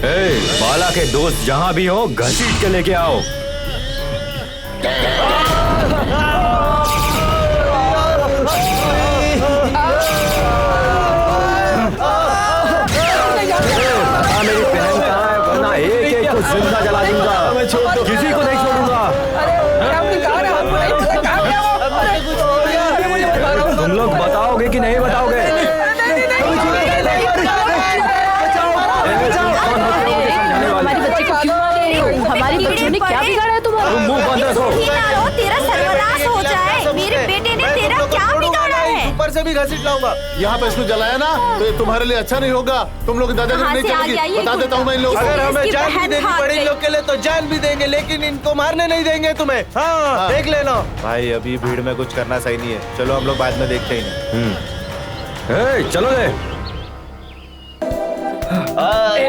बाला के दोस्त जहां भी हो घसीट के लेके आओ। मेरी बहन कहाँ है, वरना एक एक को जिंदा जला दूंगा, किसी को नहीं छोड़ूंगा। तुम लोग बताओगे कि नहीं बताओगे? हमारी बच्ची को क्यों मार रही हो? हमारी बच्चों ने क्या बिगाड़ा है तुम्हारा? तुम मुंह बंद रखो। तेरा सर्वनाश हो जाए। मेरे बेटे ने तेरा क्या बिगाड़ा है? ऊपर से भी घसीट लाऊंगा। यहाँ पे इसको जलाया ना तो ये तुम्हारे लिए अच्छा नहीं होगा। तुम लोग दादागिरी नहीं चलेगी, बता देता हूँ मैं इन लोगों को। अगर हमें जान भी देनी पड़ी इन लोग के लिए तो जान भी देंगे, लेकिन इनको मारने नहीं देंगे तुम्हें। हाँ, देख लेना भाई, अभी भीड़ में कुछ करना सही नहीं है। चलो हम लोग बाद में देखते हैं। चलो ले।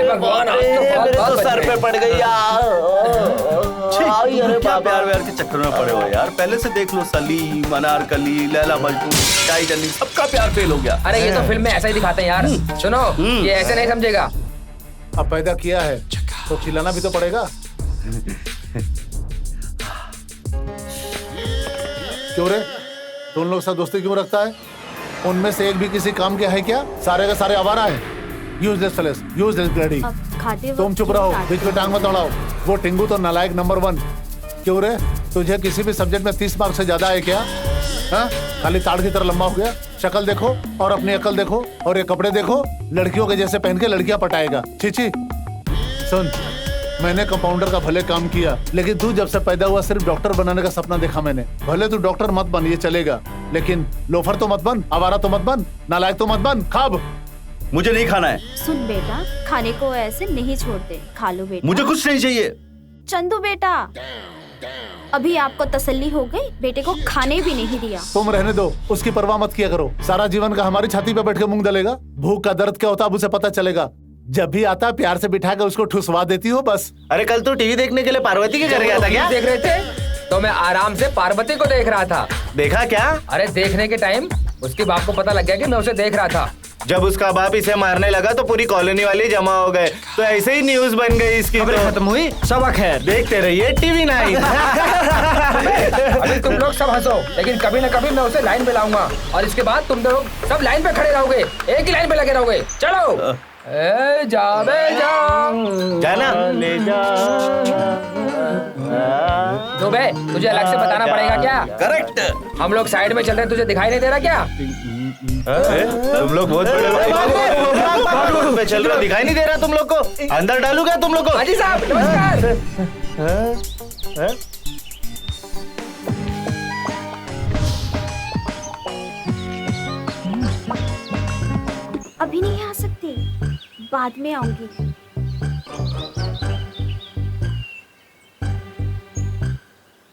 भगवान, मेरे तो सर पे पड़ गई यार। क्या प्यार व्यार के चक्कर में पड़े हो यार? पहले से देख लो, सलीम, अनारकली, लैला मजनू, टाइटैनिक, सबका प्यार फेल हो गया। अरे ये तो फिल्म में ऐसा ही दिखाते हैं यार। सुनो, ये ऐसे नहीं समझेगा। अब पैदा किया है तो खिलाना भी तो पड़ेगा। क्यों रे, तुम लोग साथ दोस्ती क्यों रखता है? उनमें से एक भी किसी काम के है क्या? सारे का सारे आवारा है। Useless fellows, useless bloody. तुम चुप रहो, बीच में टांग मत अड़ाओ। वो टिंगू तो नालायक नंबर 1। क्यों रे, तुझे किसी भी सब्जेक्ट में 30 मार्क्स से ज्यादा है क्या? हाँ, खाली ताड़ की तरह लंबा हो गया। शक्ल देखो और अपनी अकल देखो, और ये कपड़े देखो, लड़कियों के जैसे पहन के लड़कियां पटाएगा। छी। सुन, मैंने कंपाउंडर का भले काम किया, लेकिन तू जब से पैदा हुआ सिर्फ डॉक्टर बनाने का सपना देखा मैंने। भले तू डॉक्टर मत बन, ये चलेगा, लेकिन लोफर तो मत बन, आवारा तो मत बन, नालायक तो मत बन। खाब मुझे नहीं खाना है। सुन बेटा, खाने को ऐसे नहीं छोड़ते, खा लो बेटा। मुझे कुछ नहीं चाहिए। चंदू बेटा, अभी आपको तसल्ली हो गई? बेटे को खाने भी नहीं दिया। तुम रहने दो, उसकी परवाह मत किया करो। सारा जीवन का हमारी छाती पे बैठ के मूंग दलेगा। भूख का दर्द क्या होता है उसे पता चलेगा। जब भी आता प्यार से बिठा कर उसको ठुसवा देती हो बस। अरे कल तू टीवी देखने के लिए पार्वती के घर गया था क्या? देख रहे थे तो मैं आराम से पार्वती को देख रहा था। देखा क्या? अरे देखने के टाइम उसके बाप को पता लग गया कि मैं उसे देख रहा था। जब उसका बाप इसे मारने लगा तो पूरी कॉलोनी वाले जमा हो गए, तो ऐसे ही न्यूज बन गई इसकी। खबरें खत्म हुई, सब खैर। देखते रहिए टीवी 9। अभी तुम लोग सब हंसो, लेकिन कभी न कभी मैं उसे लाइन पे लाऊंगा और इसके बाद तुम लोग सब लाइन पे खड़े रहोगे, एक ही लाइन पे लगे रहोगे। चलो जा जाना ले जा। दुबे, तुझे अलग से बताना पड़ेगा क्या? करेक्ट। हम लोग साइड में चल रहे हैं, तुझे दिखाई नहीं दे रहा क्या? तुम लोग बहुत बड़े पे चल रहे हो, दिखाई नहीं दे रहा तुम लोग को? अंदर डालू क्या तुम लोग को? हाजी साहब नमस्कार। अभी नहीं आ सकती, बाद में आऊंगी।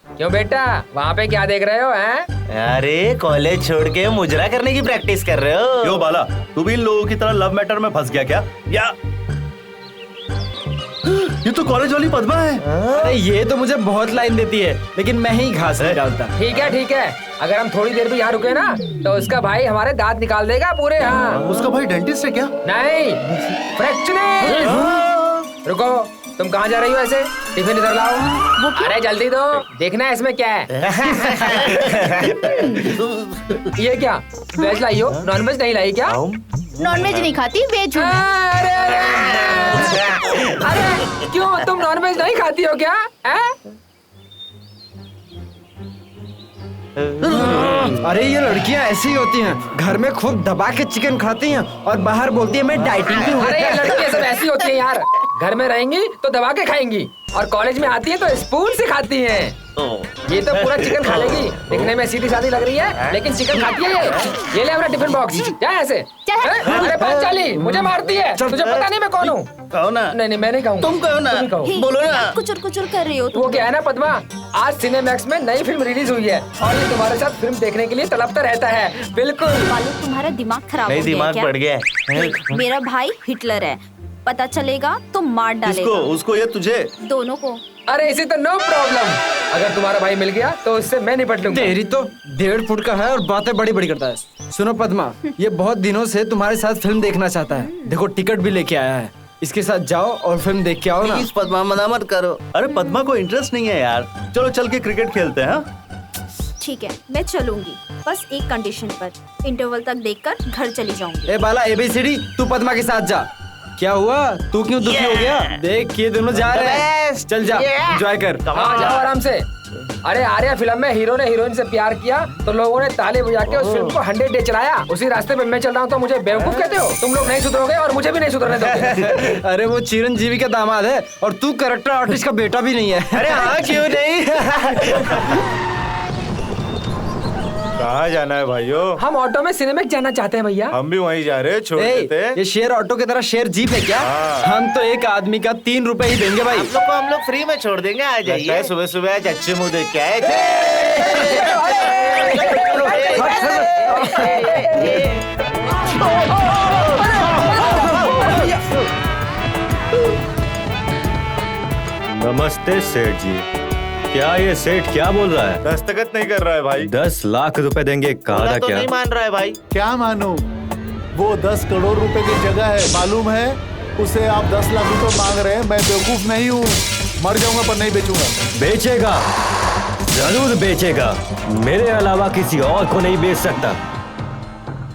क्यों बेटा, वहाँ पे क्या देख रहे हो? हैं? अरे कॉलेज छोड़ के मुजरा करने की प्रैक्टिस कर रहे हो? क्यों बाला, तू भी इन लोगों की तरह लव मैटर में फंस गया क्या? या ये तो कॉलेज वाली पद्मा है। अरे ये तो मुझे बहुत लाइन देती है, लेकिन मैं ही घास नहीं डालता। ठीक है, अगर हम थोड़ी देर भी यहाँ रुके ना तो उसका भाई हमारे दांत निकाल देगा पूरे। हाँ, उसका भाई डेंटिस्ट है क्या? नहीं, फ्रैक्चर। रुको, तुम कहाँ जा रही हो ऐसे? टिफिन इधर लाओ। अरे जल्दी दो, देखना है इसमें क्या है। ये क्या वेज लाई हो, नॉन वेज नहीं लाई क्या? नॉनवेज नहीं खाती, वेज हूँ। अरे क्यों, तुम नॉन वेज नहीं खाती हो क्या? अरे ये लड़कियां ऐसी ही होती हैं, घर में खूब दबा के चिकन खाती हैं और बाहर बोलती है मैं डाइटिंग पे हूँ। अरे ये लड़कियां सब ऐसी होती हैं यार, घर में रहेंगी तो दबा के खाएंगी और कॉलेज में आती है तो स्पून से खाती हैं। ये तो पूरा चिकन खा लेगी, दिखने में सीधी सादी लग रही है लेकिन चिकन खाती है ये ले अपना टिफिन बॉक्स, क्या ऐसे? अरे बात चाली, मुझे मारती है, तुझे पता नहीं मैं कौन हूँ? कहो ना। नहीं मैं नहीं कहूँगा। तुम कहो ना, बोलो ना। कुचुर कुचुर कर रही हो तुम। वो क्या है ना पद्मा, आज सिनेमैक्स में नई फिल्म रिलीज हुई है और ये तुम्हारे साथ फिल्म देखने के लिए तड़पता रहता है। बिल्कुल। बालू, तुम्हारा दिमाग खराब हो गया दिमाग क्या? पड़ गया। मेरा भाई हिटलर है, पता चलेगा तो मार डालेगा। उसको या तुझे? दोनों को। अरे इसी तो नो प्रॉब्लम, अगर तुम्हारा भाई मिल गया तो उससे मैं निपट लूंगा। तेरी तो 1.5 फुट का है और बातें बड़ी बड़ी करता है। सुनो पद्मा, ये बहुत दिनों से तुम्हारे साथ फिल्म देखना चाहता है, देखो टिकट भी लेके आया है। इसके साथ जाओ और फिल्म देख के आओ ना। प्लीज पद्मा, मना मत करो। अरे पद्मा को इंटरेस्ट नहीं है यार। चलो चल के क्रिकेट खेलते हैं। ठीक है, मैं चलूंगी, बस एक कंडीशन पर। इंटरवल तक देखकर घर चली जाऊंगी। ए बाला ABCD, तू पद्मा के साथ जा। क्या हुआ, तू क्यों दुखी हो गया? देख ये दोनों जा रहे हैं। चल जा, एंजॉय कर। हाँ जाओ आराम से। अरे आर्या फिल्म में हीरो ने हीरोइन से प्यार किया तो लोगों ने ताली बजा के उस फिल्म को 100 डे चलाया। उसी रास्ते पे मैं चल रहा हूँ तो मुझे बेवकूफ कहते हो? तुम लोग नहीं सुधरोगे और मुझे भी नहीं सुधरने दोगे। अरे वो चिरंजीवी का दामाद है और तू कैरेक्टर आर्टिस्ट का बेटा भी नहीं है। अरे हाँ, क्यों नहीं? कहाँ जाना है भाइयों? हम ऑटो में सिनेमा जाना चाहते हैं भैया। हम भी वहीं जा रहे हैं, छोड़ देते हैं। ये शेयर ऑटो की तरह शेयर जीप है क्या? हम तो एक आदमी का 3 रुपए ही देंगे भाई। हम लोग फ्री में छोड़ देंगे। आ जाइए। सुबह सुबह आज अच्छे मुंह देख के आए। नमस्ते सेठ जी। क्या ये सेठ क्या बोल रहा है? दस्तखत नहीं कर रहा है भाई। 10 लाख रुपए देंगे कहा था तो क्या? नहीं मान रहा है भाई। क्या मानूं? वो 10 करोड़ रुपए की जगह है, मालूम है? उसे आप 10 लाख रुपए मांग रहे हैं। मैं बेवकूफ नहीं हूँ, मर जाऊंगा पर नहीं बेचूंगा। बेचेगा, जरूर बेचेगा। मेरे अलावा किसी और को नहीं बेच सकता।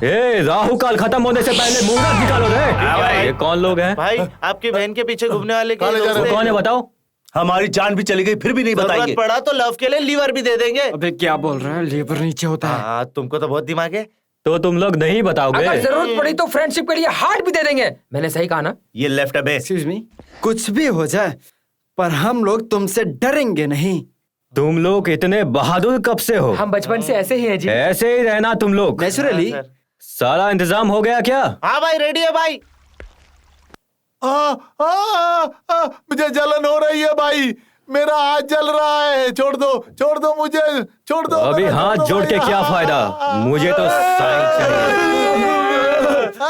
ए, राहु काल खत्म होने से पहले मुहूर्त निकालो रे। ये कौन लोग हैं? भाई आपकी बहन के पीछे घूमने वाले कौन है बताओ? हमारी जान भी चली गई फिर भी नहीं बताएंगे। पड़ा तो लव के लिए लीवर भी दे देंगे। अबे क्या बोल रहे हैं? लीवर नीचे होता है। हाँ, तुमको तो बहुत दिमाग है। तो तुम लोग नहीं बताओगे? अगर जरूरत पड़ी तो फ्रेंडशिप के लिए हार्ट भी दे देंगे। मैंने सही कहा ना? ये लेफ्ट है बे। एक्सक्यूज मी, कुछ भी हो जाए पर हम लोग तुमसे डरेंगे नहीं। तुम लोग इतने बहादुर कब से हो? हम बचपन से ऐसे ही हैं जी। ऐसे ही रहना तुम लोग। नेचुरली। सारा इंतजाम हो गया क्या? हाँ भाई, रेडी है भाई। मुझे जलन हो रही है भाई, मेरा हाथ जल रहा है। छोड़ दो मुझे, छोड़ दो। अभी हाथ जोड़ के क्या फायदा? मुझे तो साइन चाहिए।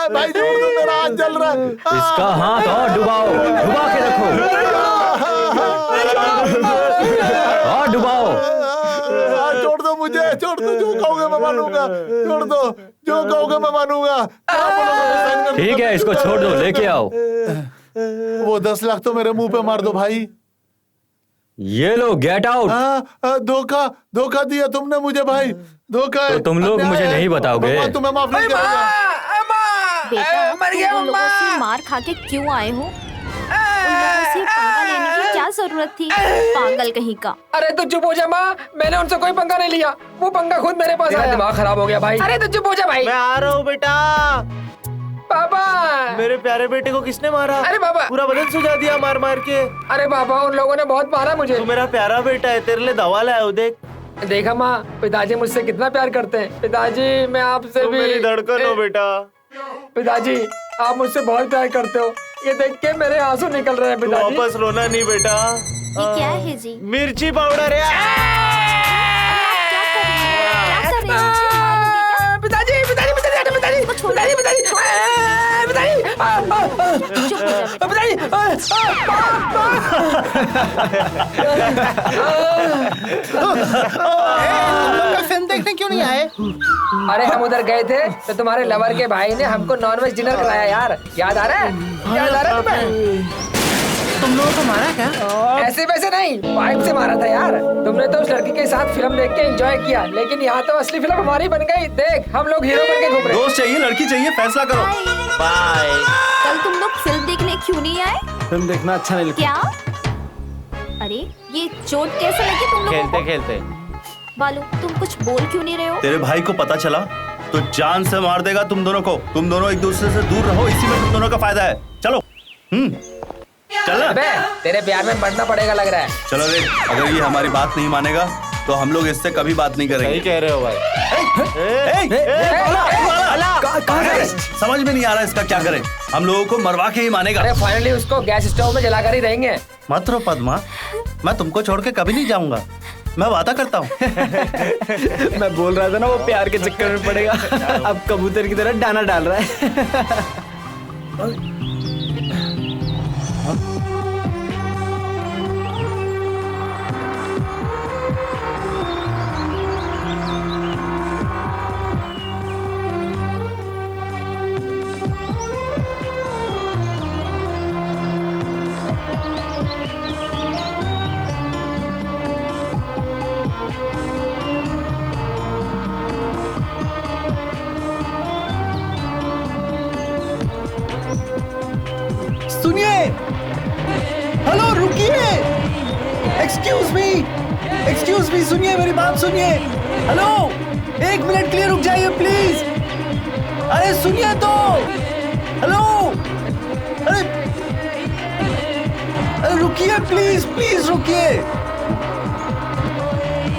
भाई छोड़ दो, मेरा हाथ जल रहा है। इसका हाथ और डुबा के रखो। और डुबाओ। छोड़ दो मुझे, छोड़ दो। जो कहोगे मैं मानूंगा। छोड़ दो, जो कहोगे मैं मानूंगा। ठीक है, इसको छोड़ दो, लेके आओ। वो 10 लाख तो मेरे मुंह पे मार दो भाई। ये लो, गेट आउट। धोखा दिया तुमने मुझे भाई, धोखा है। तो तुम लोग मुझे नहीं बताओगे? तुम्हें माफ नहीं करूंगा। बेटा, तुम उन लोगों से मार खा के क्यों आए हो? उन लोगों से पंगा लेने की क्या जरूरत थी? पागल कहीं का। अरे तो चुप हो जा माँ, मैंने उनसे कोई पंगा नहीं लिया। वो पंगा खुद मेरे पास आया। दिमाग खराब हो गया भाई। अरे तो चुप हो जा भाई। मैं आ रहा हूँ बेटा। पापा, मेरे प्यारे बेटे को किसने मारा? अरे बाबा, पूरा बदन सुझा दिया मार मार के। अरे पापा, उन लोगों ने बहुत मारा मुझे। तू मेरा प्यारा बेटा है, तेरे लिए दवा लाया हूँ, देख। देखा माँ, पिताजी मुझसे कितना प्यार करते हैं। पिताजी, मैं आपसे भी। मेरी धड़कन हो बेटा। पिताजी, आप मुझसे बहुत प्यार करते हो। ये देख के मेरे आंसू निकल रहे हैं पिताजी। वापस रोना नहीं बेटा। ये क्या है जी? मिर्ची पाउडर है। पिताजी, पिताजी, पिताजी, पिताजी, पिताजी, पिताजी, फिल्म देखने क्यों नहीं आए? अरे हम उधर गए थे तो तुम्हारे लवर के भाई ने हमको नॉनवेज डिनर कराया यार। याद आ रहा है? याद आ रहा है तुम्हें? तुम लोगों को मारा क्या? ऐसे वैसे नहीं, पाइप से मारा था यार। तुमने तो उस लड़की के साथ फिल्म देख के एंजॉय किया, लेकिन यहाँ तो असली फिल्म हमारी बन गई। देख, हम लोग हीरो बन के घूम रहे हैं। दोस्त चाहिए, लड़की चाहिए, फैसला करो। बाय। कल तुम लोग फिल्म देखने क्यों नहीं आए? फिल्म देखना अच्छा नहीं लगता। क्या? अरे ये चोट कैसे लगी तुम लोगों खेलते को? खेलते बालू, तुम कुछ बोल क्यों नहीं रहे हो? तेरे भाई को पता चला तो जान से मार देगा तुम दोनों को। तुम दोनों एक दूसरे से दूर रहो, इसी में तुम दोनों का फायदा है। चलो। चल। अबे, तेरे प्यार में पड़ना पड़ेगा लग रहा है। चलो रे, अगर ये हमारी बात नहीं मानेगा तो हम लोग इससे कभी बात नहीं करेंगे। सही कह रहे हो भाई। समझ में नहीं आ रहा इसका क्या करें। हम लोगों को मरवा के ही मानेगा। अरे फाइनली उसको गैस स्टोव में जलाकर ही रहेंगे। मत रो पद्मा, मैं तुमको छोड़ के कभी नहीं जाऊंगा, मैं वादा करता हूँ। मैं बोल रहा था ना, वो प्यार के चक्कर में पड़ेगा। अब कबूतर की तरह दाना डाल रहा है। एक्सक्यूज मी, सुनिए मेरी बात सुनिए। हेलो, 1 मिनट के लिए रुक जाइए प्लीज। अरे सुनिए तो। हेलो, अरे रुकिए प्लीज, प्लीज रुकिए।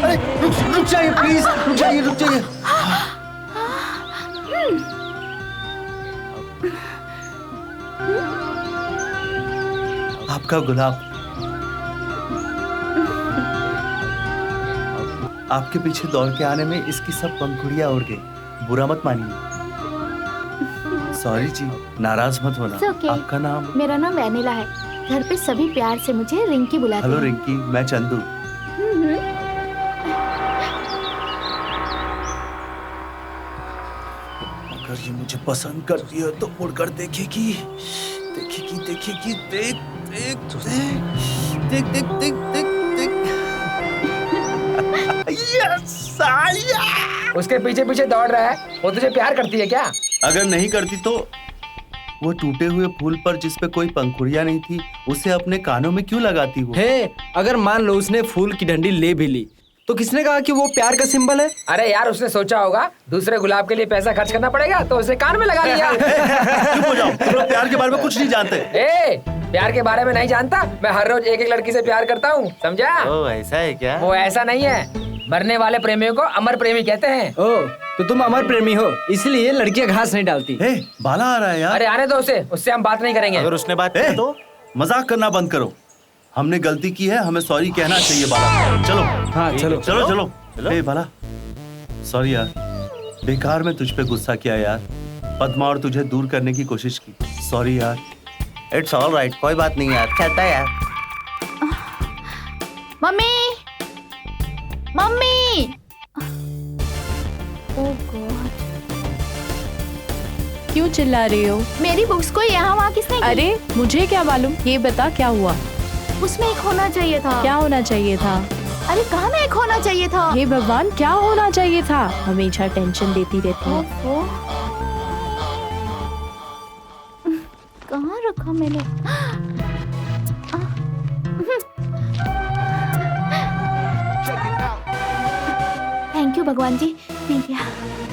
अरे रुक जाइए प्लीज, रुक जाइए। आपका गुलाब। आपके पीछे दौड़ के आने में इसकी सब पंखुड़ियां उड़ गई। बुरा मत मानिए। सॉरी जी, नाराज मत होना। okay. आपका नाम? मेरा नाम वैनिला है। घर पे सभी प्यार से मुझे रिंकी बुलाते हैं। हेलो रिंकी, मैं चंदू। अगर ये मुझे पसंद करती है तो मुड़कर देखेगी। उसके पीछे पीछे दौड़ रहा है, वो तुझे प्यार करती है क्या? अगर नहीं करती तो वो टूटे हुए फूल पर जिस पे कोई पंखुड़ियां नहीं थी उसे अपने कानों में क्यों लगाती वो? अगर मान लो उसने फूल की डंडी ले भी ली तो किसने कहा कि वो प्यार का सिंबल है? अरे यार, उसने सोचा होगा दूसरे गुलाब के लिए पैसा खर्च करना पड़ेगा तो उसे कान में लगा लिया। चुप हो जाओ, तुम लोग प्यार के बारे में कुछ नहीं जानते। प्यार के बारे में नहीं जानता? मैं हर रोज एक लड़की से प्यार करता हूँ, समझा? ऐसा है क्या? वो ऐसा नहीं है। मरने वाले प्रेमियों को अमर प्रेमी कहते हैं। तो तुम अमर प्रेमी हो, इसलिए लड़कियां घास नहीं डालती। बाला आ रहा है यार। अरे आने दो उसे, उससे हम बात नहीं करेंगे। अगर उसने बात की तो मजाक करना बंद करो। हमने गलती की है, हमें सॉरी कहना चाहिए बाला। चलो। हाँ चलो। बाला, सॉरी यार, बेकार में तुझ पे गुस्सा किया यार। पद्मा और तुझे दूर करने की कोशिश की। सॉरी यार। इट्स ऑल राइट, कोई बात नहीं यार, चलता है यार। मम्मी। ओह गॉड, क्यों चिल्ला रही हो? मेरी बुक्स को यहाँ वहाँ किसने की? अरे मुझे क्या मालूम, ये बता क्या हुआ? उसमें एक होना चाहिए था। क्या होना चाहिए था? अरे कहाँ में एक होना चाहिए था? हे भगवान, क्या होना चाहिए था? हमेशा टेंशन देती रहती है। कहाँ रखा मैंने? थैंक यू भगवान जी, मिल गया।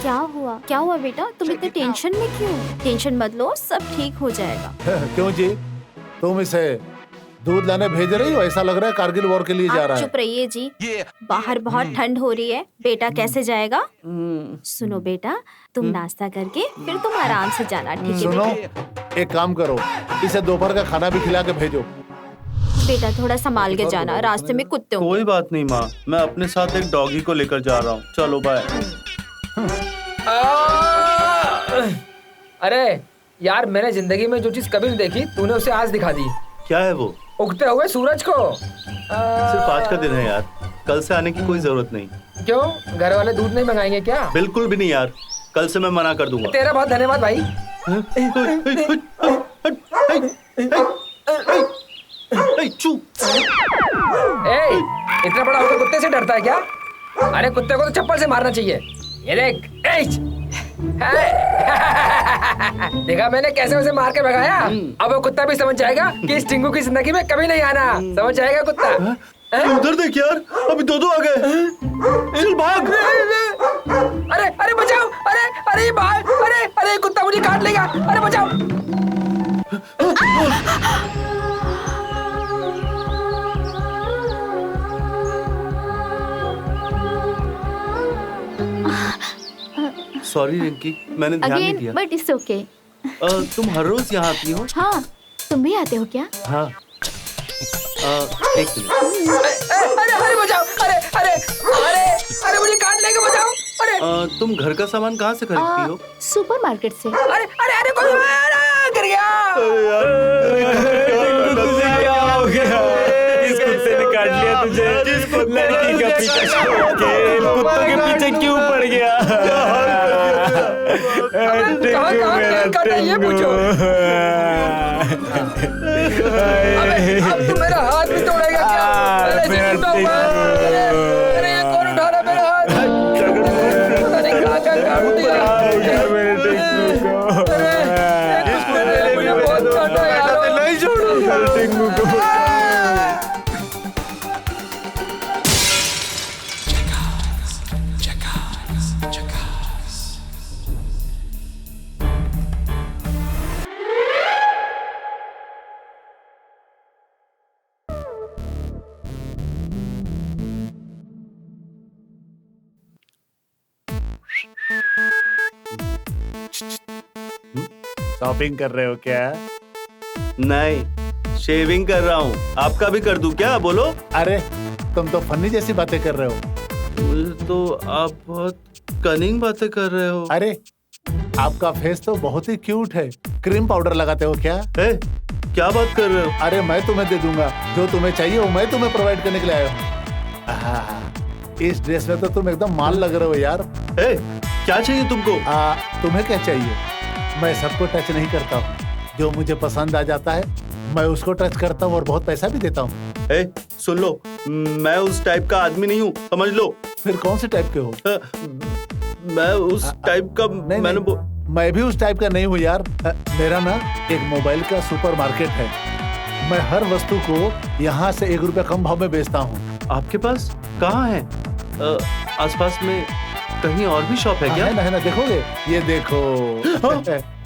क्या हुआ बेटा, तुम इतने टेंशन में क्यों? टेंशन मत लो, सब ठीक हो जाएगा। क्यों जी, तुम इसे दूध लाने भेज रही हो? ऐसा लग रहा है कारगिल वॉर के लिए जा रहा है। चुप रहिए जी, बाहर बहुत ठंड हो रही है। बेटा कैसे जाएगा? सुनो बेटा, तुम नाश्ता करके फिर तुम आराम से जाना, ठीक है? सुनो, एक काम करो, इसे दोपहर का खाना भी खिला के भेजो। बेटा थोड़ा संभाल के जाना, रास्ते में कुत्ते होंगे। कोई बात नहीं माँ, मैं अपने साथ एक डॉगी को लेकर जा रहा हूँ। चलो बाय। अरे यार, मैंने जिंदगी में जो चीज कभी नहीं देखी, तूने उसे आज दिखा दी। क्या है वो? उगते हुए सूरज को। सिर्फ आज का दिन है यार, कल से आने की कोई जरूरत नहीं। क्यों, घर वाले दूध नहीं मंगाएंगे क्या? बिल्कुल भी नहीं यार, कल से मैं मना कर दूंगा। तेरा बहुत धन्यवाद भाई। इतना बड़ा होकर कुत्ते से डरता है क्या? अरे कुत्ते को तो चप्पल से मारना चाहिए। ये देख, देखा मैंने कैसे उसे मार के भगाया। अब वो कुत्ता भी समझ जाएगा कि इस टिंगू की जिंदगी में कभी नहीं आना। समझ जाएगा कुत्ता। उधर देख यार, अभी दो आ गए। चल भाग। अरे बचाओ, अरे भाग, अरे कुत्ता मुझे काट लेगा। अरे बचाओ। सॉरी रिंकी, मैंने ध्यान नहीं दिया। But it's okay. तुम हर रोज यहाँ आती हो? हाँ, तुम भी आते हो क्या? हाँ। एक मिनट। अरे बचाओ, अरे मुझे काट लेगा, बचाओ। तुम घर का सामान कहाँ से खरीदती हो? सुपरमार्केट से। अरे कोई गिर गया। क्या हो गया? किस कुत्ते ने काट लिया तुझे? लड़की का पीछा छोड़ के कुत्तों के पीछे क्यों पड़ गया? कहाँ काटा ये पूछो। अब तो मेरा हाथ भी तोड़ेगा क्या? अरे ये कौन उठा रहा मेरा हाथ? पता नहीं कहाँ काट दिया। मुझे बहुत काटा यार। नहीं छोड़ो टिंगू को। शॉपिंग कर रहे हो क्या? नहीं, शेविंग कर रहा हूँ। आपका भी कर दूं क्या? बोलो। अरे तुम तो फनी जैसी बातें कर रहे हो। मुझे तो आप बहुत कनिंग बातें कर रहे हो। अरे आपका फेस तो बहुत ही क्यूट है। क्रीम पाउडर लगाते हो क्या? क्या बात कर रहे हो? अरे मैं तुम्हें दे दूंगा जो तुम्हें चाहिए, वो मैं तुम्हें प्रोवाइड करने के लिए आया हूँ। आहा, इस ड्रेस में तो तुम एकदम माल लग रहे हो यार। क्या चाहिए तुमको? तुम्हें क्या चाहिए? मैं सबको टच नहीं करता हूँ, जो मुझे पसंद आ जाता है मैं उसको टच करता हूँ और बहुत पैसा भी देता हूँ। सुन लो, मैं उस टाइप का आदमी नहीं हूँ, समझ लो। फिर कौन से टाइप के हो? मैं उस टाइप का मैं भी उस टाइप का नहीं हूँ यार। मेरा ना एक मोबाइल का सुपरमार्केट है। मैं हर वस्तु को यहाँ से 1 रुपया कम भाव में बेचता हूँ। आपके पास कहाँ है? आसपास में कहीं और भी शॉप है क्या? है ना, देखोगे? ये देखो।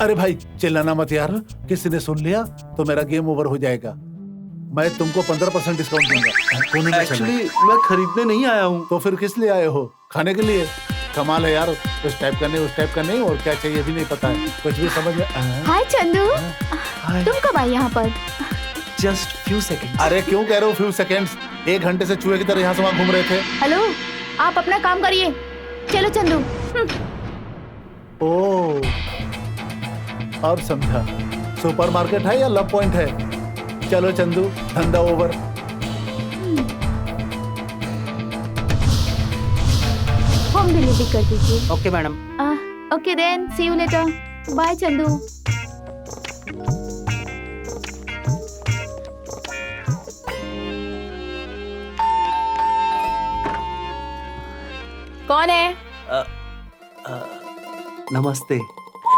अरे भाई चिल्लाना मत यार, किसी ने सुन लिया तो मेरा गेम ओवर हो जाएगा। मैं तुमको 15% डिस्काउंट दूंगा। एक्चुअली मैं खरीदने नहीं आया हूँ। तो फिर किस लिए आए हो? खाने के लिए? कमाल है यार, उस टाइप का नहीं, उस टाइप का नहीं, और क्या चाहिए भी नहीं पता है, कुछ भी समझ में। हाय चंदू, तुम कब आए यहाँ पर? Just few seconds. अरे क्यों कह रहे हो फ्यू सेकंड्स? 1 घंटे से चूहे की तरह यहाँ से वहाँ घूम रहे थे। हेलो, आप अपना काम करिए। चलो चंदू। ओह, अब समझा। सुपरमार्केट है या लव पॉइंट है? चलो चंदू, धंधा ओवर। होम डिलीवरी कर दीजिए। Okay madam. Okay then, see you later. Bye Chandu. कौन है? नमस्ते।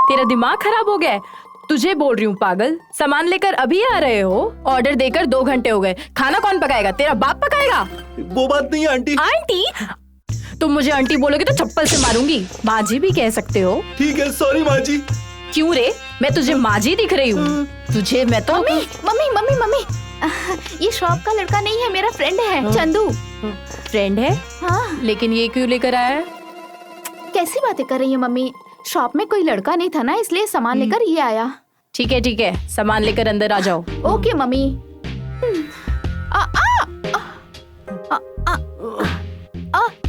तेरा दिमाग खराब हो गया है? तुझे बोल रही हूँ पागल, सामान लेकर अभी आ रहे हो? ऑर्डर देकर 2 घंटे हो गए। खाना कौन पकाएगा? तेरा बाप पकाएगा? वो बात नहीं है आंटी। आंटी? तुम मुझे आंटी बोलोगे तो चप्पल से मारूंगी। माँ जी भी कह सकते हो। ठीक है, सॉरी माँ जी। क्यों रे, मैं तुझे माँ जी दिख रही हूँ? तुझे मैं तो मम्मी, ये शॉप का लड़का नहीं है, मेरा फ्रेंड है चंदू। फ्रेंड है? हाँ। लेकिन ये क्यों लेकर आया है? कैसी बातें कर रही है मम्मी? शॉप में कोई लड़का नहीं था ना, इसलिए सामान लेकर ये आया। ठीक है, सामान लेकर अंदर आ जाओ। Okay mummy.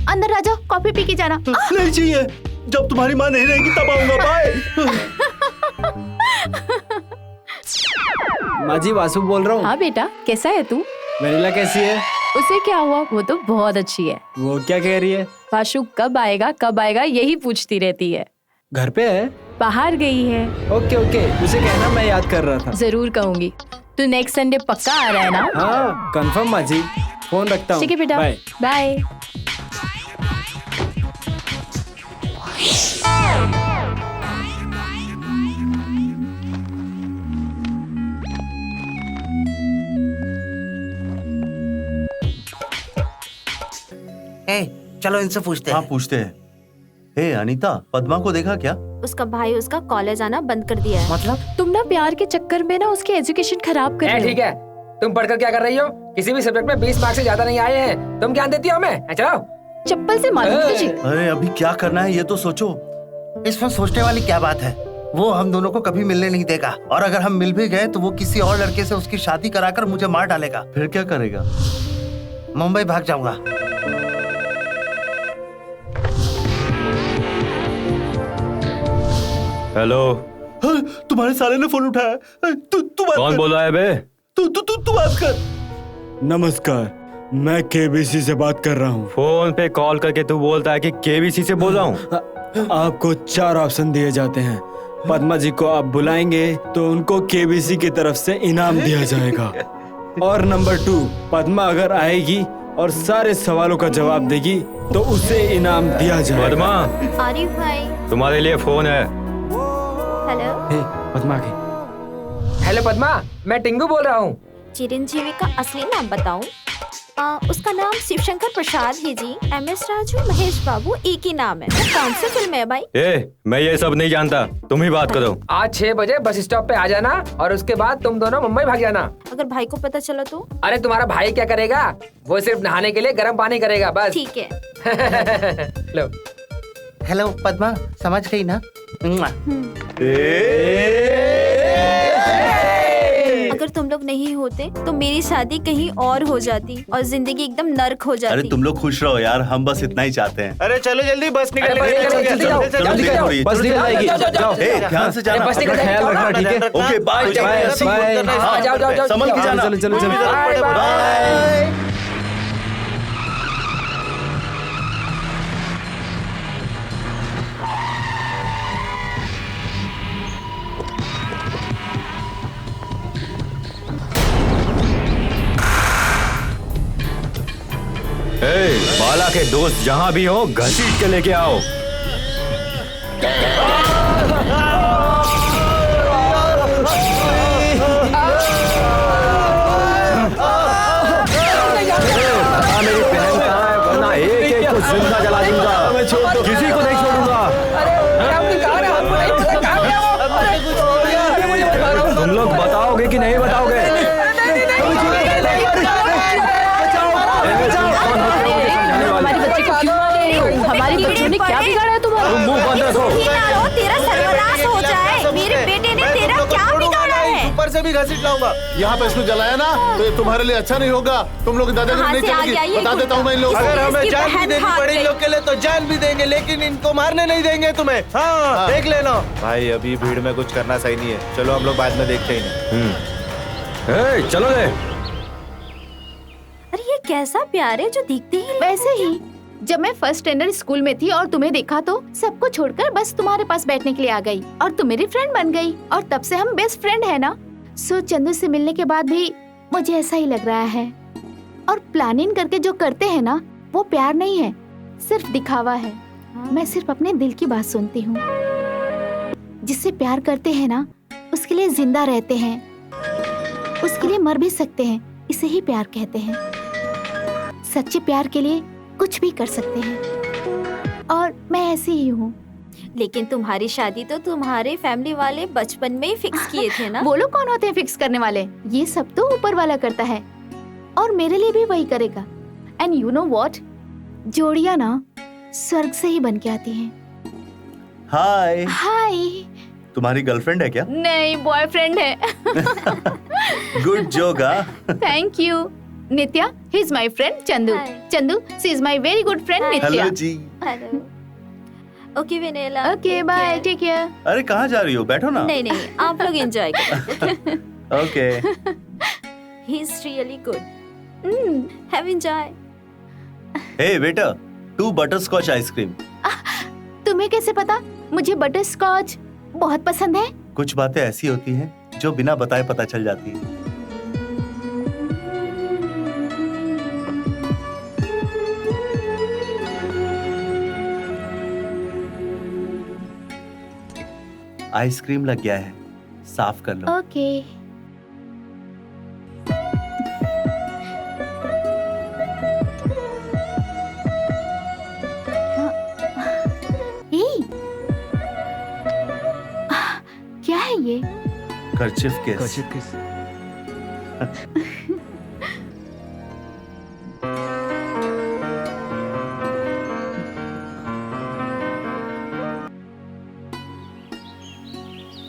अंदर आ जाओ, कॉफी पी के जाना। नहीं चाहिए, जब तुम्हारी माँ नहीं रहेगी तब आऊंगा। बाय। माँ जी, वासु बोल रहा हूँ। हाँ बेटा, कैसा है तू? वेनिला कैसी है? उसे क्या हुआ? वो तो बहुत अच्छी है। वो क्या कह रही है? वाशु कब आएगा यही पूछती रहती है। घर पे है? बाहर गई है। ओके, उसे कहना मैं याद कर रहा था। जरूर कहूंगी। तू नेक्स्ट संडे पक्का आ रहा है ना? हाँ कंफर्म माँ जी। फोन रखता हूँ। ठीक है बेटा, बाय। चलो इनसे पूछते हैं। हाँ पूछते हैं। अनीता, पद्मा को देखा क्या? उसका भाई उसका कॉलेज आना बंद कर दिया है। मतलब? तुम ना प्यार के चक्कर में ना उसकी एजुकेशन खराब कर रहे हो। ठीक है, तुम पढ़कर क्या कर रही हो? किसी भी सब्जेक्ट में 20 मार्क्स से ज्यादा नहीं आए हैं। तुम ज्ञान देती हो हमें? चलो चप्पल से मारूंगी तुझे। अरे अभी क्या करना है ये तो सोचो। इसमें सोचने वाली क्या बात है? वो हम दोनों को कभी मिलने नहीं देगा, और अगर हम मिल भी गए तो वो किसी और लड़के से उसकी शादी कराकर मुझे मार डालेगा। फिर क्या करेगा? मुंबई भाग जाऊंगा। हेलो। तुम्हारे साले ने फोन उठाया। तू बात कौन कर। बोल रहा है बे? तू बात कर। नमस्कार, मैं केबीसी से बात कर रहा हूँ। फोन पे कॉल करके तू बोलता है कि केबीसी से बोल रहा हूँ। आपको 4 ऑप्शन दिए जाते हैं। पद्मा जी को आप बुलाएंगे तो उनको केबीसी की तरफ से इनाम दिया जाएगा। और नंबर 2, पद्मा अगर आएगी और सारे सवालों का जवाब देगी तो उसे इनाम दिया जाएगा। पद्मा, आरिफ भाई, तुम्हारे लिए फोन है। हेलो। पद्मा की। हेलो पद्मा, मैं टिंगू बोल रहा हूँ। चिरंजीवी का असली नाम बताऊं? उसका नाम शिवशंकर प्रसाद है जी। MS राजू, महेश बाबू एक ही नाम है। वो कौन सी फिल्म है भाई? मैं ये सब नहीं जानता, तुम ही बात करो। आज 6 बजे बस स्टॉप पे आ जाना और उसके बाद तुम दोनों मुंबई भाग जाना। अगर भाई को पता चला तो? अरे तुम्हारा भाई क्या करेगा? वो सिर्फ नहाने के लिए गर्म पानी करेगा बस। ठीक है। हेलो पद्मा, समझ गई ना? अगर तुम लोग नहीं होते तो मेरी शादी कहीं और हो जाती और जिंदगी एकदम नर्क हो जाती। अरे तुम लोग खुश रहो यार, हम बस इतना ही चाहते हैं। अरे चलो जल्दी, बस निकल बस निकल आएगी। जाओ ध्यान से जाना, बस निकल ख्याल रखना, ठीक है? Okay bye bye. जाओ संभल के जाना। चलो चलो चलो बाय। बाला के दोस्त जहां भी हो घसीट के लेके आओ। मेरी बहन कहाँ है, वरना एक एक को जिंदा जला दूंगा। किसी को नहीं छोड़ूंगा। तुम लोग बताओगे कि नहीं बताओगे? हमारी बच्ची को क्यों मार रही हो? हमारी बच्चों ने क्या बिगाड़ा है तुम्हारा? तुम मुंह बंद रखो। तेरा सर्वनाश हो जाए। मेरे बेटे ने तेरा क्या बिगाड़ा है? ऊपर से भी घसीट लाऊंगा। यहाँ पे इसको जलाया ना तो ये तुम्हारे लिए अच्छा नहीं होगा। तुम लोग दादागिरी नहीं चलेगी, बता देता हूँ मैं इन लोगों को। अगर हमें जान भी देनी पड़ी इन लोग के लिए तो जान भी देंगे, लेकिन इनको मारने नहीं देंगे तुम्हें। हाँ देख लेना भाई, अभी भीड़ में कुछ करना सही नहीं है। चलो हम लोग बाद में देखते ही। चलो ले। अरे ये कैसा प्यार है जो दिखते ही। वैसे ही जब मैं फर्स्ट स्टैंडर्ड स्कूल में थी और तुम्हें देखा तो सबको छोड़कर बस तुम्हारे पास बैठने के लिए आ गई और तुम मेरी फ्रेंड बन गई और तब से हम बेस्ट फ्रेंड है ना। सो चंदू से मिलने के बाद भी मुझे ऐसा ही लग रहा है। और प्लानिंग करके जो करते हैं ना वो प्यार नहीं है, सिर्फ दिखावा है। मैं सिर्फ अपने दिल की बात सुनती हूँ। जिससे प्यार करते हैं ना उसके लिए जिंदा रहते हैं, उसके लिए मर भी सकते हैं। इसे ही प्यार कहते हैं। सच्चे प्यार के लिए कुछ भी कर सकते हैं और मैं ऐसी ही हूँ। लेकिन तुम्हारी शादी तो तुम्हारे फैमिली वाले बचपन में ही फिक्स किए थे ना। वो लोग कौन होते हैं फिक्स करने वाले? ये सब तो ऊपर वाला करता है और मेरे लिए भी वही करेगा। एंड यू नो व्हाट, जोड़ियां ना स्वर्ग से ही बन के आती हैं। हाय। हाय। तुम्हारी गर्लफ्रेंड है क्या? नहीं, बॉयफ्रेंड है। गुड जोगा। Thank you Nitya. He is my friend Chandu. Chandu, she is my very good friend Nitya. Hello ji. Hello. Okay Vennela. Okay bye, take care. अरे कहाँ जा रही हो? बैठो ना। नहीं नहीं, आप लोग एंजॉय करो। Okay. He is really good. Have enjoy. Hey बेटा, 2 बटरस्कॉच आइसक्रीम। तुम्हें कैसे पता मुझे बटर स्कॉच बहुत पसंद है? कुछ बातें ऐसी होती हैं जो बिना बताए पता चल जाती है। आइसक्रीम लग गया है, साफ कर लो। ओके। क्या है ये? कर्चिफ किस।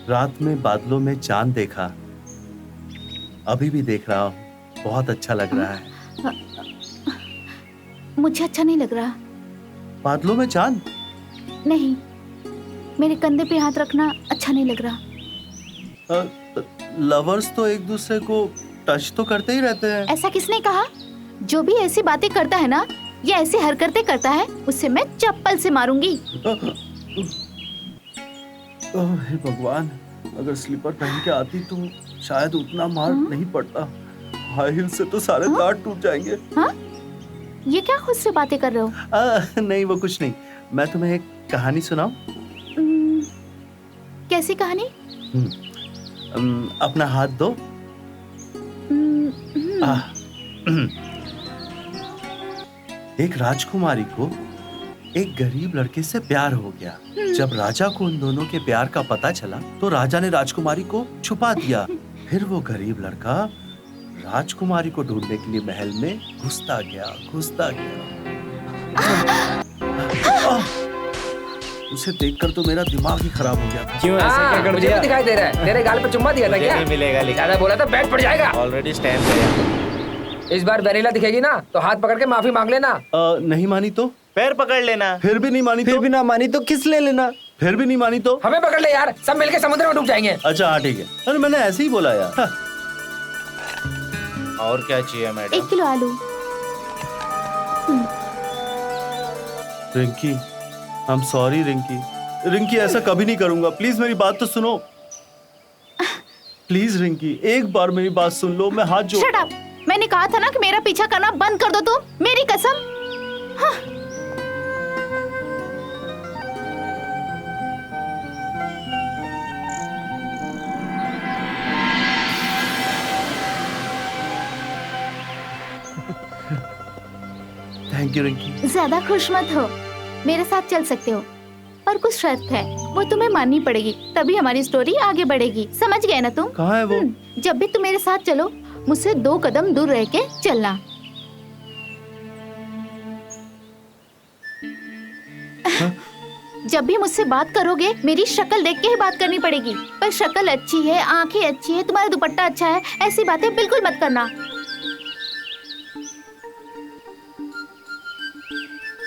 रात में बादलों में चांद देखा, अभी भी देख रहा हूँ, बहुत अच्छा लग रहा है। मुझे अच्छा नहीं लग रहा। बादलों में चांद? नहीं, मेरे कंधे पे हाथ रखना अच्छा नहीं लग रहा। लवर्स तो एक दूसरे को टच तो करते ही रहते हैं। ऐसा किसने कहा? जो भी ऐसी बातें करता है ना या ऐसी हरकतें करता है उसे मैं चप्पल से मारूंगी। हे भगवान, अगर स्लीपर पहन के आती तो शायद उतना मार नहीं पड़ता। हाई हील से तो सारे दांत टूट जाएंगे। हाँ? ये क्या खुद से बातें कर रहे हो? नहीं वो कुछ नहीं। मैं तुम्हें एक कहानी सुनाऊं? कैसी कहानी? अपना हाथ दो। एक राजकुमारी को एक गरीब लड़के से प्यार हो गया। जब राजा को उन दोनों के प्यार का पता चला तो राजा ने राजकुमारी को छुपा दिया। फिर वो गरीब लड़का राजकुमारी को ढूंढने के लिए महल में घुसता गया। उसे देखकर तो मेरा दिमाग ही खराब हो गया था। क्यों ऐसा क्या कर मुझे दिया? भी दिखाई दे रहा है। तेरे गाल पे चुम्मा दिया था मुझे क्या? नहीं मिलेगा लेकिन। ज्यादा बोला तो बैट पड़ जाएगा। ऑलरेडी स्टैम्प गया। इस बार वेनिला दिखेगी ना तो हाथ पकड़ के माफी मांग लेना। नहीं मानी तो पैर पकड़ लेना। फिर भी नहीं मानी तो फिर भी ना मानी तो किस ले लेना। फिर भी नहीं मानी तो हमें पकड़ ले यार, सब मिलके समुद्र में डूब जाएंगे। अच्छा हाँ ठीक है। अरे मैंने ऐसे ही बोला यार। और क्या चाहिए मैडम? 1 किलो आलू। Rinki, I am sorry Rinki. Rinki ऐसा कभी नहीं करूंगा, प्लीज मेरी बात तो सुनो। प्लीज रिंकी, एक बार मेरी बात सुन लो, मैं हाथ जोड़। Shut up. मैंने कहा था ना कि मेरा पीछा करना बंद कर दो तुम, मेरी कसम। हाँ। Thank you Rinki. ज्यादा खुश मत हो, मेरे साथ चल सकते हो, पर कुछ शर्त है, वो तुम्हें माननी पड़ेगी, तभी हमारी स्टोरी आगे बढ़ेगी। समझ गए ना तुम? कहाँ है वो? जब भी तुम मेरे साथ चलो, मुझसे 2 कदम दूर रह के चलना। जब भी मुझसे बात करोगे, मेरी शक्ल देख के ही बात करनी पड़ेगी। पर शक्ल अच्छी है, आंखें अच्छी है, तुम्हारा दुपट्टा अच्छा है, ऐसी बातें बिल्कुल मत करना।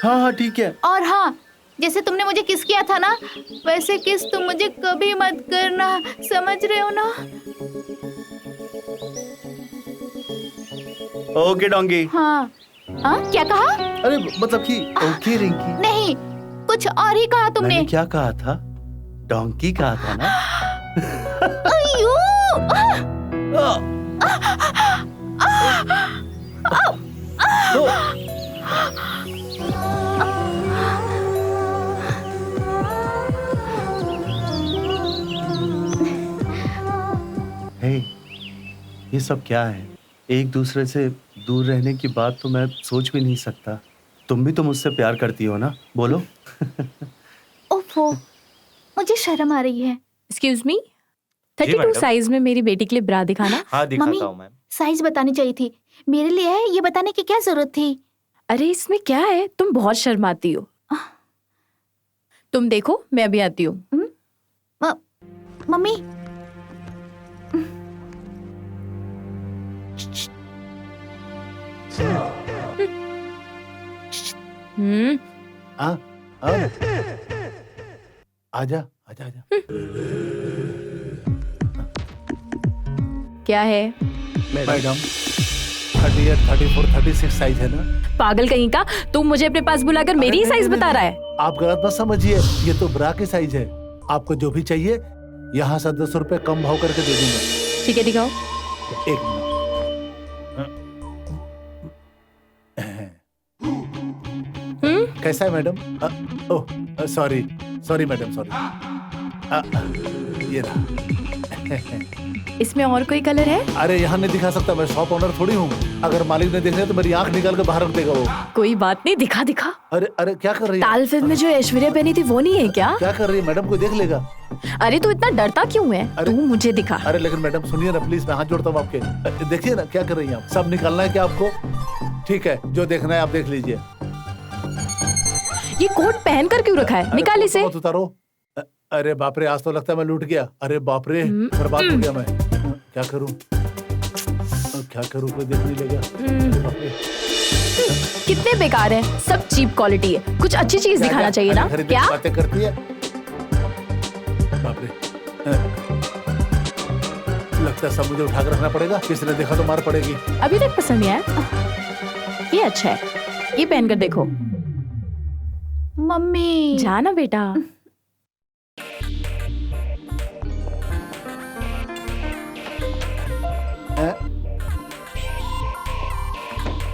हाँ हाँ ठीक है। और हाँ, जैसे तुमने मुझे किस किया था ना, वैसे किस तुम मुझे कभी मत करना, समझ रहे हो ना? ओके डोंगी। हाँ। हाँ क्या कहा? अरे मतलब कि ओके रिंकी। नहीं, कुछ और ही कहा तुमने। मैंने क्या कहा था? डोंकी कहा था ना? अयो! हे, ये सब क्या है? एक दूसरे से दूर रहने की बात तो मैं सोच भी नहीं सकता। तुम भी तो मुझसे प्यार करती हो ना? बोलो। ओफो, मुझे शर्म आ रही है। एक्सक्यूज मी, 32 साइज में मेरी बेटी के लिए ब्रा दिखाना। हाँ मम्मी, दिखाता हूँ मैम। साइज बतानी चाहिए थी, मेरे लिए है, ये बताने की क्या जरूरत थी? अरे इसमें क्या है, तुम बहुत शर्माती हो। तुम देखो, मैं अभी आती हूँ। मम्मी, आजा आजा आजा। क्या है? मैडम 38, 34, 36 साइज है ना? पागल कहीं का, तुम मुझे अपने पास बुलाकर मेरी ही साइज बता रहा है। आप गलत मत समझिए, ये तो ब्रा की साइज है। आपको जो भी चाहिए यहाँ से 10 रुपए कम भाव करके दे दूंगा। ठीक है दिखाओ। 1 मिनट। कैसा है madam? Oh sorry sorry madam, sorry. ये रहा। इसमें और कोई कलर है? अरे यहाँ नहीं दिखा सकता, मैं शॉप ओनर थोड़ी हूँ। अगर मालिक ने देखने तो मेरी आंख निकाल कर बाहर रख देगा वो। कोई बात नहीं, दिखा दिखा। अरे अरे क्या कर रही है? ताल फिल्म में जो ऐश्वर्या पहनी थी वो नहीं है क्या? क्या कर रही है मैडम? कोई देख लेगा। अरे तू इतना डरता क्यों है? तू मुझे दिखा। अरे लेकिन मैडम सुनिए ना प्लीज, मैं हाथ जोड़ता हूँ आपके। देखिए ना क्या कर रही हैं आप। सब निकालना है क्या आपको? ठीक है, जो देखना है आप देख लीजिए। ये कोट पहन कर क्यों रखा है? निकाल इसे। मत उतारो। अरे बाप रे, आज तो लगता है मैं लूट गया। अरे बाप रे, बर्बाद हो गया मैं। क्या करूं क्या करूं, कोई देख नहीं लेगा। कितने बेकार है, सब चीप क्वालिटी है। कुछ अच्छी चीज दिखाना चाहिए ना? क्या बातें करती है? बाप रे, लगता है सब मुझे उठा कर रखना पड़ेगा। किसी ने देखा तो मार पड़ेगी। अभी तक पसंद नहीं आया? ये अच्छा है, ये पहन कर देखो। मम्मी जाना बेटा।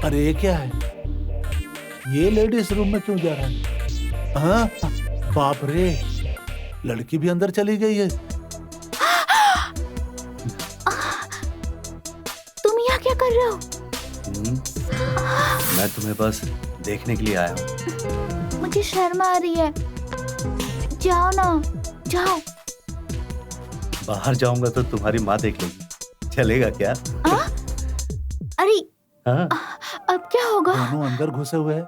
अरे ये क्या है? ये लेडीज रूम में क्यों जा रहा है? हाँ? बाप रे, लड़की भी अंदर चली गई है। तुम यहाँ क्या कर रहे हो? मैं तुम्हें बस देखने के लिए आया हूँ। मुझे शर्म आ रही है, जाओ ना, जाओ। बाहर जाऊंगा तो तुम्हारी माँ देख लेगी, चलेगा क्या? अरे हाँ? अब क्या होगा? दोनों अंदर घुसे हुए हैं।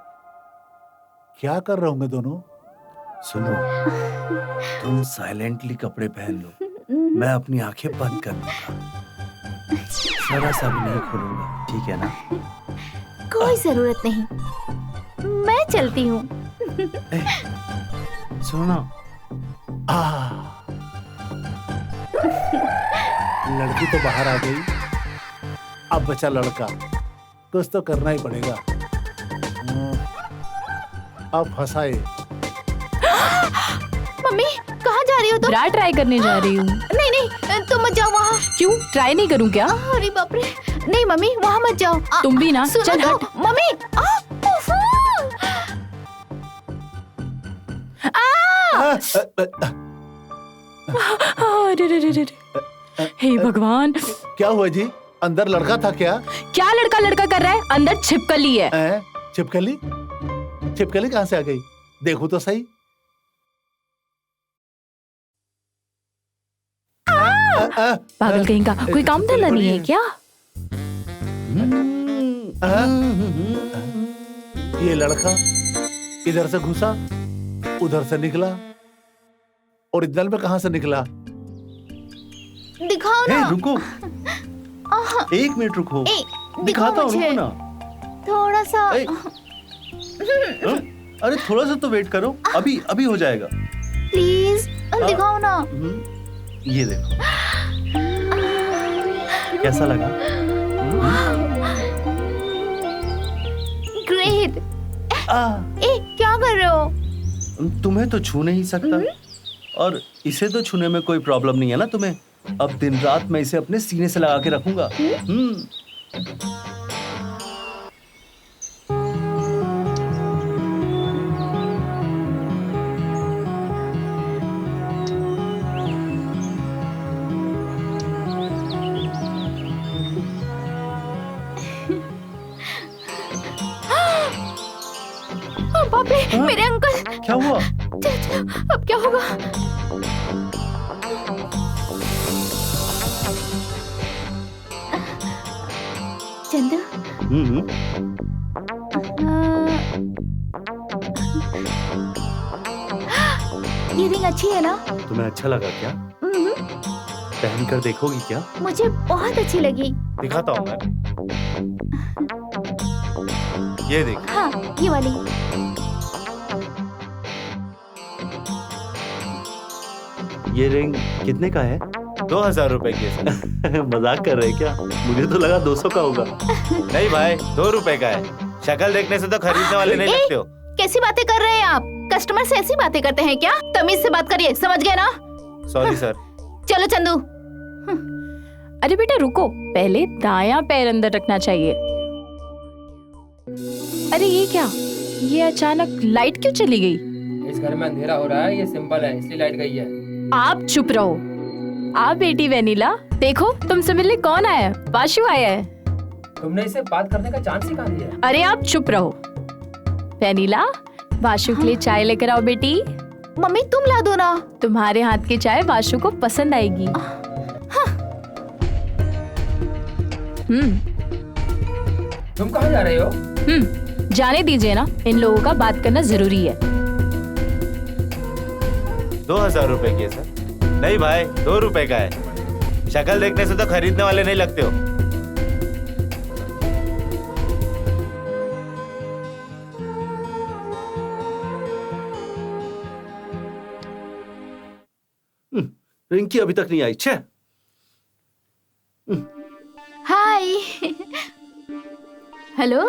क्या कर रहे होंगे दोनों? सुनो, तुम साइलेंटली कपड़े पहन लो, मैं अपनी आंखें बंद कर लूंगा, जरा सा भी नहीं खोलूंगा, ठीक है ना? कोई जरूरत नहीं, मैं चलती हूँ। सुनो ना, लड़की तो बाहर आ गई, अब बचा लड़का, कुछ तो करना ही पड़ेगा। अब फंसाए। मम्मी कहाँ जा रही हो तुम? ब्रा ट्राई करने जा रही हूँ। नहीं नहीं, तुम मत जाओ वहाँ। क्यों, ट्राई नहीं करूँ क्या? अरे बाप रे, नहीं मम्मी वहाँ मत जाओ। तुम भी ना, चल तो, हट। मम्मी अरे रे रे रे, हे भगवान, क्या हुआ जी? अंदर लड़का था क्या? क्या लड़का लड़का कर रहा है? अंदर छिपकली है। छिपकली? छिपकली कहाँ से आ गई? देखो तो सही। पागल कहीं का, कोई काम धंधा नहीं है क्या? ये लड़का इधर से घुसा, उधर से निकला, और इधर में कहाँ से निकला? दिखाओ ना। रुको, 1 मिनट रुको, दिखाता हूँ, रुको ना थोड़ा सा। अरे थोड़ा सा तो वेट करो, अभी अभी हो जाएगा, प्लीज दिखाओ ना। ये देखो, कैसा लगा? ग्रेट। क्या कर रहे हो? तुम्हें तो छू नहीं सकता, और इसे तो छूने में कोई प्रॉब्लम नहीं है ना तुम्हें? अब दिन रात मैं इसे अपने सीने से लगा के रखूंगा। बाप रे, मेरे अंकल। क्या हुआ? चलो, अब क्या होगा? चंदू, ये रिंग अच्छी है ना? तुम्हें अच्छा लगा क्या? पहन कर देखोगी क्या? मुझे बहुत अच्छी लगी। दिखाता हूँ मैं, ये देख। हाँ, ये वाली। ये रिंग कितने का है? 2000 रुपए की है। मजाक कर रहे क्या? मुझे तो लगा 200 का होगा। नहीं भाई, 2 रुपए का है। शक्ल देखने से तो खरीदने वाले नहीं लगते हो। कैसी बातें कर रहे हैं आप? कस्टमर से ऐसी बातें करते हैं क्या? तमीज से बात करिए, समझ गए ना? Sorry sir. चलो चंदू। अरे बेटा रुको, पहले दायां पैर अंदर रखना चाहिए। अरे ये क्या, ये अचानक लाइट क्यों चली गई? इस घर में अंधेरा हो रहा है, ये सिंपल है, इसलिए लाइट गई है। आप चुप रहो। आप बेटी वेनिला, देखो तुमसे मिलने कौन आया है? वाशु आया है। तुमने इसे बात करने का चांस ही कहाँ दिया? अरे आप चुप रहो। वेनिला, वाशु के लिए चाय लेकर आओ बेटी। मम्मी तुम ला दो ना। तुम्हारे हाथ की चाय वाशु को पसंद आएगी। तुम कहाँ जा रहे हो? जाने दीजिए ना, इन लोगों का बात करना जरूरी है। 2000 रुपए की है सर। नहीं भाई, 2 रुपए का है। शक्ल देखने से तो खरीदने वाले नहीं लगते हो। रिंकी अभी तक नहीं आई। छे। हाय। हेलो।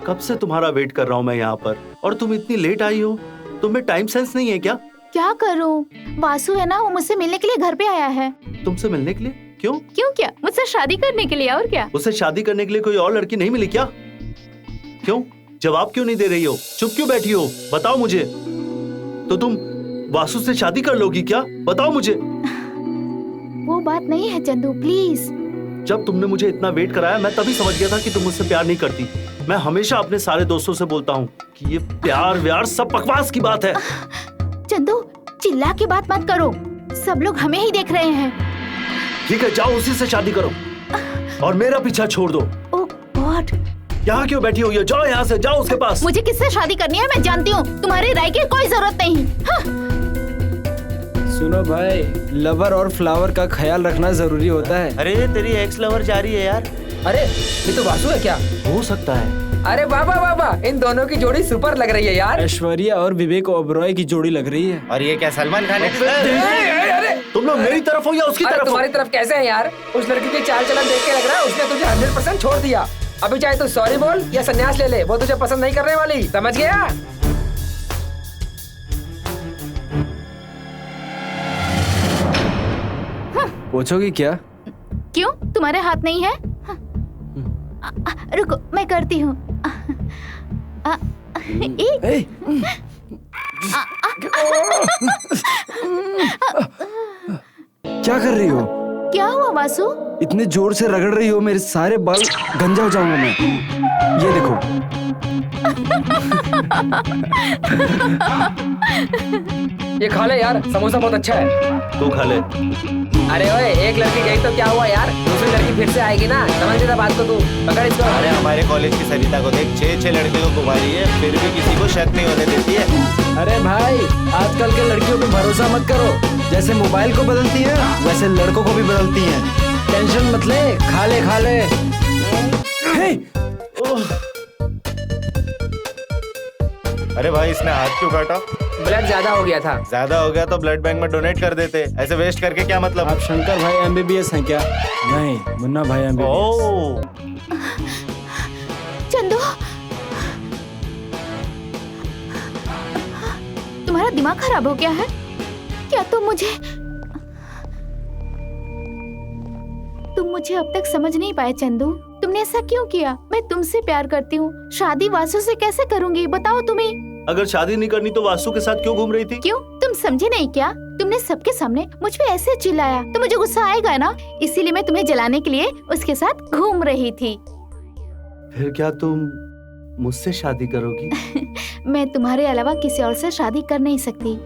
कब से तुम्हारा वेट कर रहा हूँ मैं यहाँ पर, और तुम इतनी लेट आई हो। तुम्हें टाइम सेंस नहीं है क्या? क्या करूं? वासु है ना, वो मुझसे मिलने के लिए घर पे आया है। तुमसे मिलने के लिए? क्यों? क्यों क्या? मुझसे शादी करने के लिए, और क्या? उसे शादी करने के लिए कोई और लड़की नहीं मिली क्या? क्यों? जवाब क्यों नहीं दे रही हो? चुप क्यों बैठी हो? बताओ मुझे। तो तुम वासु से शादी कर लोगी क्या? बताओ मुझे। वो बात नहीं है चंदू, प्लीज। जब तुमने मुझे इतना वेट कराया, मैं तभी समझ गया था कि तुम मुझसे प्यार नहीं करती। मैं हमेशा अपने सारे दोस्तों से बोलता हूँ कि ये प्यार व्यार सब बकवास की बात है। चंदू, चिल्ला के बात मत करो, सब लोग हमें ही देख रहे हैं। ठीक है, जाओ उसी से शादी करो और मेरा पीछा छोड़ दो। ओह गॉड, यहाँ क्यों बैठी हुई हो? जाओ यहाँ से, जाओ उसके पास। मुझे किससे शादी करनी है मैं जानती हूँ, तुम्हारी राय की कोई जरूरत नहीं। हाँ। सुनो भाई, लवर और फ्लावर का ख्याल रखना जरूरी होता है। अरे तेरी एक्स लवर जा रही है यार। अरे ये तो वासु है क्या? हो सकता है। अरे वाह वाह वाह वाह, इन दोनों की जोड़ी सुपर लग रही है यार। ऐश्वर्या और विवेक ओबरॉय की जोड़ी लग रही है। और ये क्या सलमान खान है? अरे तुम लोग मेरी तरफ हो या उसकी तरफ हो? तुम्हारी तरफ कैसे है यार? उस लड़की की चाल चलन देख के लग रहा है उसने तुझे 100% छोड़ दिया। अभी चाहे तू सॉरी बोल या संन्यास ले ले, वो तुझे पसंद नहीं करने वाली, समझ गया? पूछोगी क्या? क्यों, तुम्हारे हाथ नहीं है? रुको मैं करती हूँ। क्या कर रही हो? क्या हुआ वासु? इतने जोर से रगड़ रही हो, मेरे सारे बाल गंजा हो जाऊंगा मैं। ये देखो। ये खा ले यार, समोसा बहुत अच्छा है। तू खा ले। अरे ओए, एक लड़की गई तो क्या हुआ यार, दूसरी लड़की फिर से आएगी ना, समझ रहा बात को तू? पकड़ इसको। अरे हमारे कॉलेज की सरिता को देख, 6 लड़के को घुमारी है, फिर भी किसी को शक नहीं होने देती है। अरे भाई, आजकल के लड़कियों पे भरोसा मत करो। जैसे मोबाइल को बदलती है वैसे लड़कों को भी बदलती हैं। टेंशन मत ले, खा ले खा ले। अरे भाई, इसने हाथ क्यों काटा? ब्लड ज्यादा हो गया था। ज्यादा हो गया तो ब्लड बैंक में डोनेट कर देते, ऐसे वेस्ट करके क्या मतलब? आप शंकर भाई MBBS हैं क्या? नहीं, मुन्ना भाई MBBS। चंदू, तुम्हारा दिमाग खराब हो गया है क्या? तुम मुझे अब तक समझ नहीं पाए चंदू। तुमने ऐसा क्यों किया? मैं तुमसे प्यार करती हूँ, शादी वासु से कैसे करूँगी बताओ तुम्हें। अगर शादी नहीं करनी तो वासु के साथ क्यों घूम रही थी? क्यों, तुम समझे नहीं क्या? तुमने सबके सामने मुझ पे ऐसे चिल्लाया तो मुझे गुस्सा आएगा ना, इसीलिए मैं तुम्हें जलाने के लिए उसके साथ घूम रही थी। फिर क्या तुम मुझसे शादी करोगी? मैं तुम्हारे अलावा किसी और से शादी कर नहीं सकती।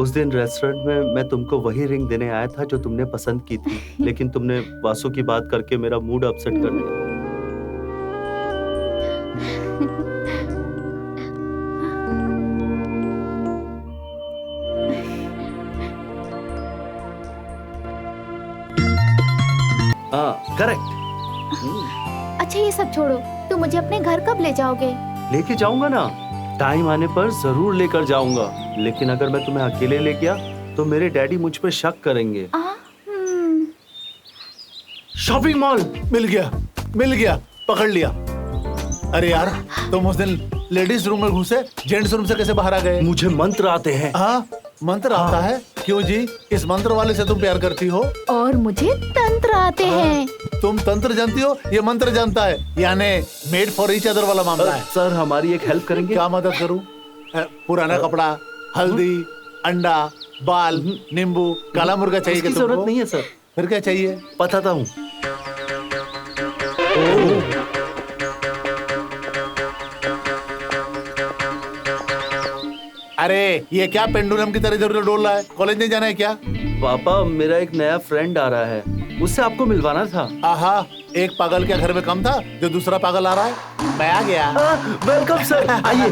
उस दिन रेस्टोरेंट में मैं तुमको वही रिंग देने आया था जो तुमने पसंद की थी, लेकिन तुमने वासु की बात करके मेरा मूड अपसेट कर दिया। हाँ, करेक्ट। अच्छा ये सब छोड़ो, तुम मुझे अपने घर कब ले जाओगे? लेके जाऊंगा ना, टाइम आने पर जरूर लेकर जाऊंगा। लेकिन अगर मैं तुम्हें अकेले ले गया तो मेरे डैडी मुझ पर शक करेंगे। शॉपिंग मॉल मिल गया, पकड़ लिया। अरे यार, तुम उस दिन लेडीज रूम में घुसे, जेंट्स रूम से कैसे बाहर आ गए? मुझे मंत्र आते हैं। हाँ, मंत्र आता है? क्यों जी, इस मंत्र वाले से तुम प्यार करती हो? और मुझे तंत्र आते हैं। तुम तंत्र जानती हो, ये मंत्र जानता है, यानी मेड फॉर ईच अदर वाला मामला है। सर, हमारी एक हेल्प करेंगे? क्या मदद करूं? पुराना कपड़ा, हल्दी, अंडा, बाल, नींबू, काला मुर्गा चाहिए क्या तुमको? जरूरत नहीं है सर। फिर क्या चाहिए? बताता हूँ। अरे ये क्या पेंडुलम की तरह इधर डोल रहा है? कॉलेज नहीं जाना है क्या? पापा, मेरा एक नया फ्रेंड आ रहा है, उससे आपको मिलवाना था। आहा, एक पागल क्या घर में कम था जो दूसरा पागल आ रहा है? मैं आ गया। वेलकम सर, आइए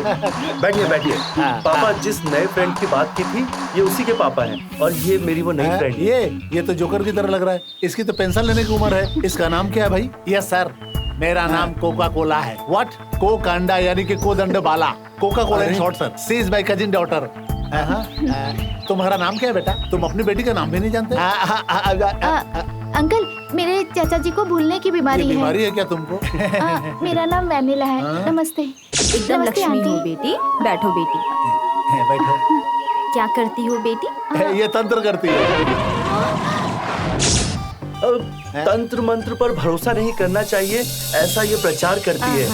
बैठिए। पापा, जिस नए फ्रेंड की बात की थी ये उसी के पापा हैं, और ये मेरी वो नई फ्रेंड। ये तो जोकर की तरह लग रहा है। इसकी तो पेंशन लेने की उम्र है। इसका नाम क्या है भाई? यस सर, मेरा नाम कोका कोला है। व्हाट? कोकांडा यानी कि Kodanda Bala. Coca Cola in short sir. She is my cousin daughter. तुम्हारा नाम क्या है बेटा? तुम अपनी बेटी का नाम भी नहीं जानते? अंकल, मेरे चाचा जी को भूलने की बीमारी है। बीमारी है क्या तुमको? मेरा नाम वैनिला है। नमस्ते। एकदम लक्ष्मी हो बेटी, बैठो बेटी। बैठो। क्या करती हो बेटी? ये तंत्र करती है। तंत्र मंत्र पर भरोसा नहीं करना चाहिए, ऐसा ये प्रचार करती है।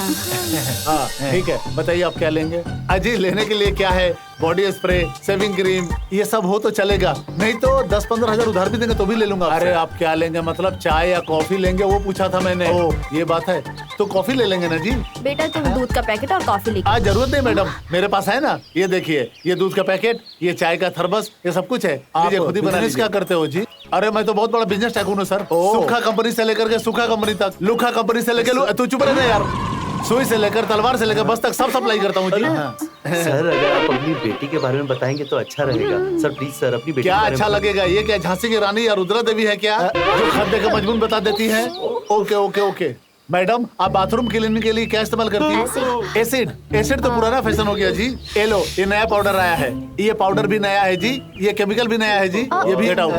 हाँ ठीक है, बताइए आप क्या लेंगे? अजी, लेने के लिए क्या है? बॉडी स्प्रे, सेविंग क्रीम, ये सब हो तो चलेगा, नहीं तो 10-15 हजार उधार भी देंगे तो भी ले लूंगा। अरे आप क्या लेंगे? मतलब चाय या कॉफी लेंगे वो पूछा था मैंने। ओ, ये बात है, तो कॉफी ले लेंगे ना जी। बेटा तुम दूध का पैकेट और कॉफी लेके। जरूरत नहीं मैडम, मेरे पास है ना। ये देखिए, ये दूध का पैकेट, ये चाय का थर्मस, ये सब कुछ है। आप खुद ही बिजनेस क्या करते हो जी? अरे मैं तो बहुत बड़ा बिजनेस टाइकून हूँ सर। सुखा कंपनी से लेकर के सुखा कंपनी तक, लुखा कंपनी से लेकर। तू चुप रहे यार। सुई से लेकर तलवार से लेकर बस तक सब सप्लाई करता हूँ जी। सर अगर आप अपनी बेटी के बारे में बताएंगे तो अच्छा रहेगा। सर प्लीज सर अपनी बेटी क्या के बारे अच्छा में लगेगा? ये क्या झांसी की रानी या रुद्रा देवी है क्या, जो खद्दे का मजमून बता देती है? Okay okay okay. मैडम, आप बाथरूम क्लीनिंग के लिए क्या इस्तेमाल करती है? एसिड। एसिड तो पुराना फैशन हो गया जी। ये लो, ये नया पाउडर आया है। ये पाउडर भी नया है जी, ये केमिकल भी नया है जी। ये भी गेट आउट।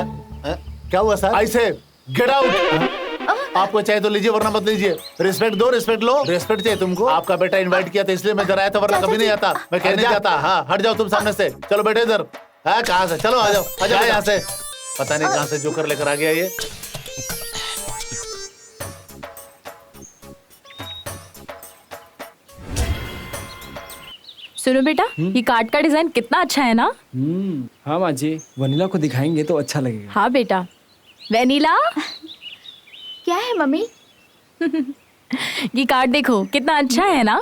क्या हुआ सर? ऐसे गेट आउट। आपको चाहिए तो लीजिए वरना मत लीजिए। रिस्पेक्ट दो, रिस्पेक्ट लो। रिस्पेक्ट चाहिए तुमको? आपका बेटा इनवाइट किया था इसलिए मैं जरा आया था, वरना कभी नहीं आता। मैं कहने जाता। हाँ हट जाओ तुम सामने से। चलो बेटे इधर। हाँ कहाँ से? चलो आ जाओ, आ जाओ यहाँ से। पता नहीं कहाँ से जोकर लेकर आ गया ये। सुनो बेटा, ये कार्ड का डिजाइन कितना अच्छा है ना? हाँ माँ जी, वनीला को दिखाएंगे तो अच्छा लगेगा। हाँ बेटा। वेनिला क्या है मम्मी? ये कार्ड देखो कितना अच्छा है ना?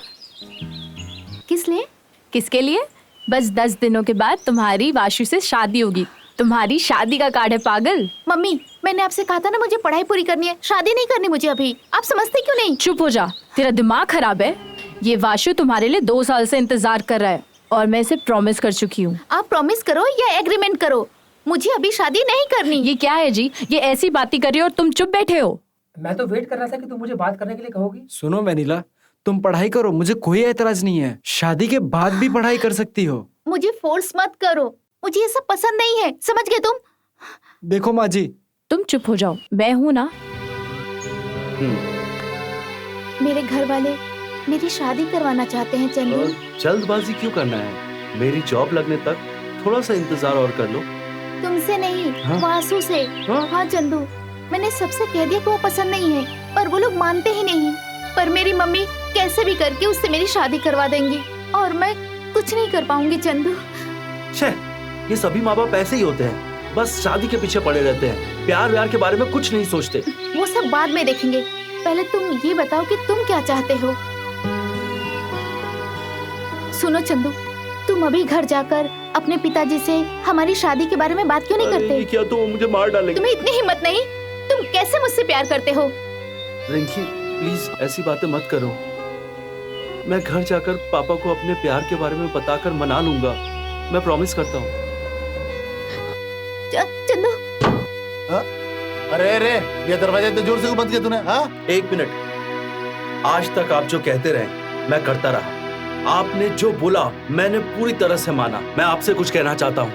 किस लिए? किसके लिए? बस 10 दिनों के बाद तुम्हारी वाशु से शादी होगी। तुम्हारी शादी का कार्ड है पागल। मम्मी, मैंने आपसे कहा था ना मुझे पढ़ाई पूरी करनी है, शादी नहीं करनी मुझे अभी। आप समझते क्यों नहीं? चुप हो जा, तेरा दिमाग खराब है। ये वाशु तुम्हारे लिए 2 साल से इंतजार कर रहा है और मैं इसे प्रॉमिस कर चुकी हूँ। आप प्रॉमिस करो या एग्रीमेंट करो, मुझे अभी शादी नहीं करनी। ये क्या है जी? ये ऐसी बातें कर रही हो और तुम चुप बैठे हो। मैं तो वेट कर रहा था कि तुम मुझे बात करने के लिए कहोगी। सुनो वेनिला, तुम पढ़ाई करो, मुझे कोई एतराज नहीं है। शादी के बाद भी पढ़ाई कर सकती हो। मुझे फोर्स मत करो, मुझे ये सब पसंद नहीं है, समझ गए तुम? देखो माँ जी, तुम चुप हो जाओ, मैं हूँ ना। मेरे घर वाले मेरी शादी करवाना चाहते हैं चंदू। जल्दबाजी क्यों करना है? मेरी जॉब लगने तक थोड़ा सा इंतजार और कर लो। तुमसे नहीं, हाँ? वासु से। हाँ चंदू, मैंने सबसे कह दिया कि वो पसंद नहीं है, पर वो लोग मानते ही नहीं। पर मेरी मम्मी कैसे भी करके उससे मेरी शादी करवा देंगी और मैं कुछ नहीं कर पाऊंगी चंदू। ये सभी माँ बाप ऐसे ही होते हैं, बस शादी के पीछे पड़े रहते हैं, प्यार व्यार के बारे में कुछ नहीं सोचते। वो सब बाद में देखेंगे, पहले तुम ये बताओ कि तुम क्या चाहते हो। सुनो चंदू, तुम अभी घर जाकर अपने पिताजी से हमारी शादी के बारे में बात क्यों नहीं करते? क्या तो मुझे मार डालेंगे? तुम्हें इतनी हिम्मत नहीं? तुम कैसे मुझसे प्यार करते हो? रिंकी प्लीज ऐसी बातें मत करो। मैं घर जाकर पापा को अपने प्यार के बारे में बताकर मना लूंगा, मैं प्रॉमिस करता हूँ। चंदू। अरे अरे, ये दरवाजा इतने जोर से क्यों बंद किया तूने? हाँ? 1 मिनट। आज तक आप जो कहते रहे मैं करता रहा। आपने जो बोला मैंने पूरी तरह से माना। मैं आपसे कुछ कहना चाहता हूँ।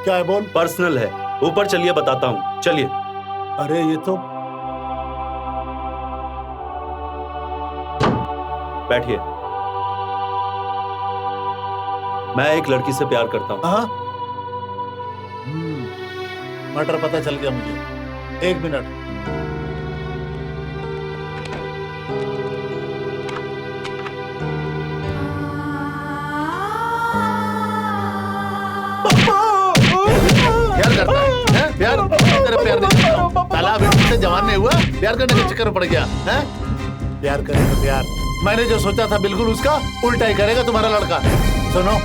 क्या है? बोल। पर्सनल है, ऊपर चलिए बताता हूँ, चलिए। अरे ये तो बैठिए। मैं एक लड़की से प्यार करता हूँ। हाँ? मैटर पता चल गया मुझे। 1 मिनट। प्यार करता है? प्यार? तेरा प्यार नहीं करता। तालाब से जवान नहीं हुआ, प्यार करने के चक्कर में पड़ गया है? प्यार करेगा प्यार। मैंने जो सोचा था बिल्कुल उसका उल्टा ही करेगा तुम्हारा लड़का। सुनो,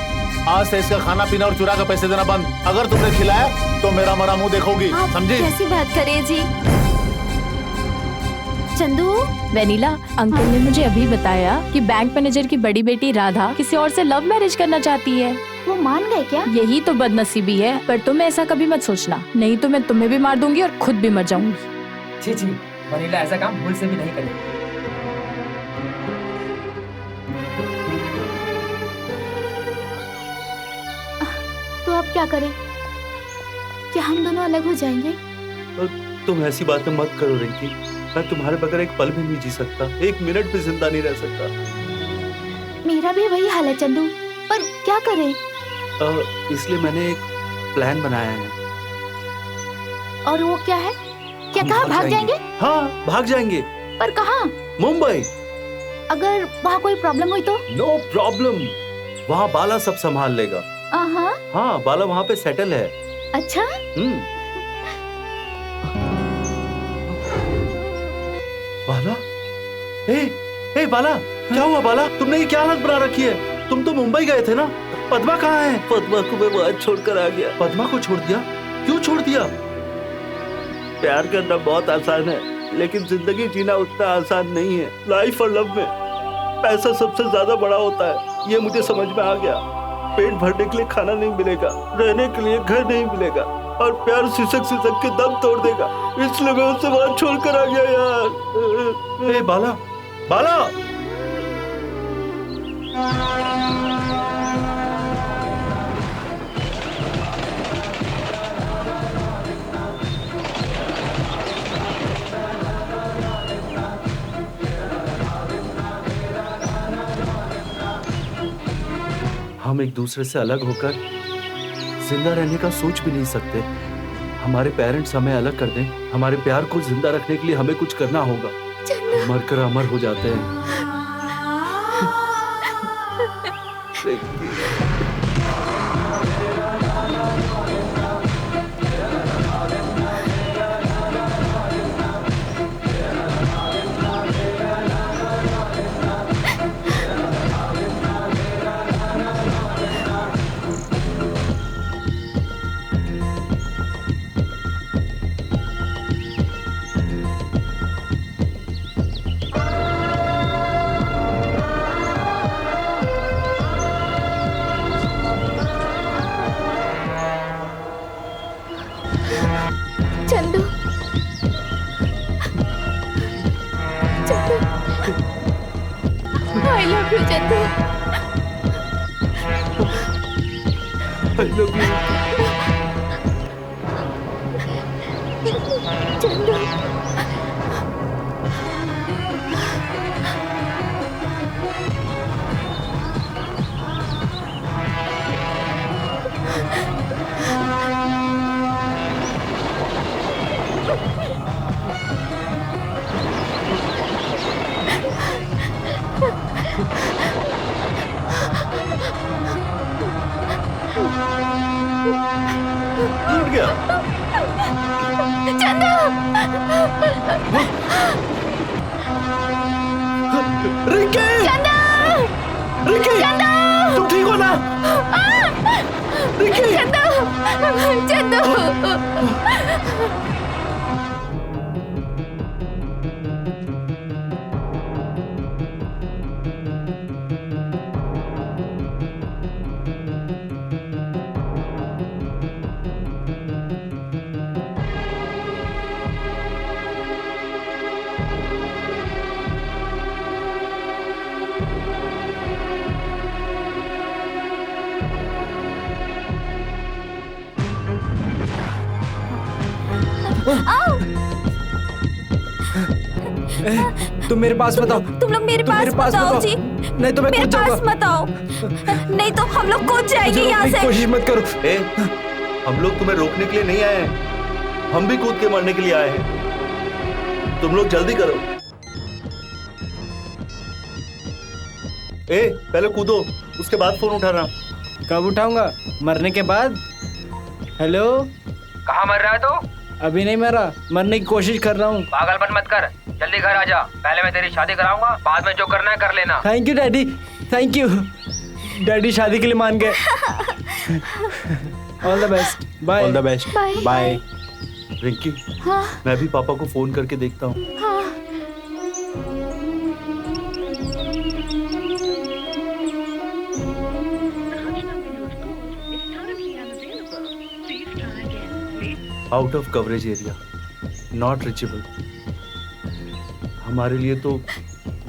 आज से इसका खाना पीना और चुरा का पैसे देना बंद। अगर तुमने खिलाया तो मेरा मरा मुंह देखोगी, समझी? कैसी बात करे जी? चंदू। वेनिला, अंकल ने मुझे अभी बताया कि बैंक मैनेजर की बड़ी बेटी राधा किसी और से लव मैरिज करना चाहती है। वो मान गए क्या? यही तो बदनसीबी है, पर तुम ऐसा कभी मत सोचना, नहीं तो मैं तुम्हें भी मार दूंगी और खुद भी मर जाऊंगी। छी छी, वनीला ऐसा काम भूल से भी नहीं करेगी। तो अब क्या करें? क्या हम दोनों अलग हो जाएंगे? तुम ऐसी बातें मत करो रिंकी। मैं तुम्हारे बगैर एक पल भी नहीं जी सकता, 1 मिनट भी जिंदा नहीं रह सकता। मेरा भी वही हाल है चंदू, पर क्या करें? इसलिए मैंने एक प्लान बनाया है। और वो क्या है? क्या कहाँ भाग जाएंगे? हाँ भाग जाएंगे। पर कहाँ? मुंबई। अगर वहाँ कोई प्रॉब्लम हुई तो? नो प्रॉब्लम, वहाँ बाला सब संभाल लेगा। हाँ, बाला वहाँ पे सेटल है। अच्छा? बाला? ए बाला, क्या हुआ बाला? तुमने ये क्या हालत बना रखी है? तुम तो मुंबई गए थे ना? पद्मा कहाँ है? पद्मा को मैं वहाँ छोड़कर आ गया। पद्मा को छोड़ दिया? क्यों छोड़ दिया? प्यार करना बहुत आसान है, लेकिन जिंदगी जीना उतना आसान नहीं है। लाइफ और लव में पैसा सबसे ज्यादा बड़ा होता है, ये मुझे समझ में आ गया। पेट भरने के लिए खाना नहीं मिलेगा, रहने के लिए घर नहीं मिलेगा, और प्यार सिसक सिसक के दम तोड़ देगा। इसलिए मैं उससे बात छोड़कर आ गया यार। ए बाला, बाला! हम एक दूसरे से अलग होकर जिंदा रहने का सोच भी नहीं सकते। हमारे पेरेंट्स हमें अलग कर दें, हमारे प्यार को जिंदा रखने के लिए हमें कुछ करना होगा। मरकर अमर हो जाते हैं। Chandu, Chandu, I love you, Chandu. I love you. Chandu, टूट गया। चंदू, रिकी! चंदू, रिकी! चंदू, तुम ठीक हो ना? रिकी! चंदू, चंदू। तुम मेरे पास बताओ। तुम लोग मेरे पास बताओ जी। नहीं तो मैं मेरे कूद पास जाऊंगा। बताओ, नहीं तो हम लोग कूद जाएंगे यहाँ से। कोशिश मत करो। ए, हम लोग तुम्हें रोकने के लिए नहीं आए हैं, हम भी कूद के मरने के लिए आए हैं। तुम लोग जल्दी करो। ए, पहले कूदो, उसके बाद फोन उठाना। कब उठाऊंगा? मरने के बाद। हेलो, कहाँ मर रहा है तू? अभी नहीं मरा, मरने की कोशिश कर रहा हूँ। पागलपन मत कर, जल्दी घर आ जा। पहले मैं तेरी शादी कराऊंगा, बाद में जो करना है कर लेना। Thank you daddy, thank you. Daddy शादी के लिए मान गए। All the best, bye. All the best, bye. Rinki, हाँ, मैं भी पापा को फोन करके देखता हूँ। हाँ। Out of coverage area, not reachable. हमारे लिए तो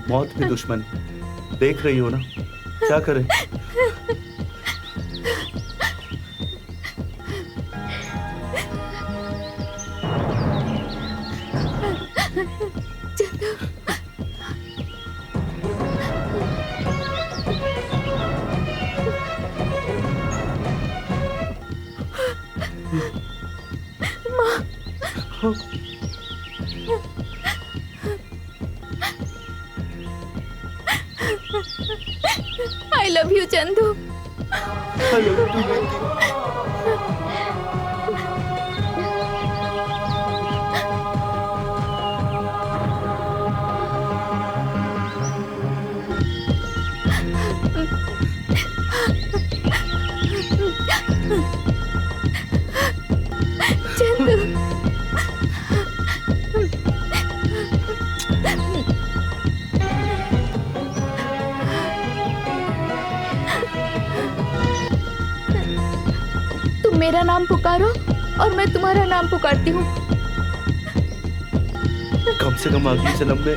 मौत भी दुश्मन है। देख रही हो ना, क्या करें? I love you, Chandu. Chandu, मेरा नाम पुकारो और मैं तुम्हारा नाम पुकारती हूँ। कम से कम अगले जन्म में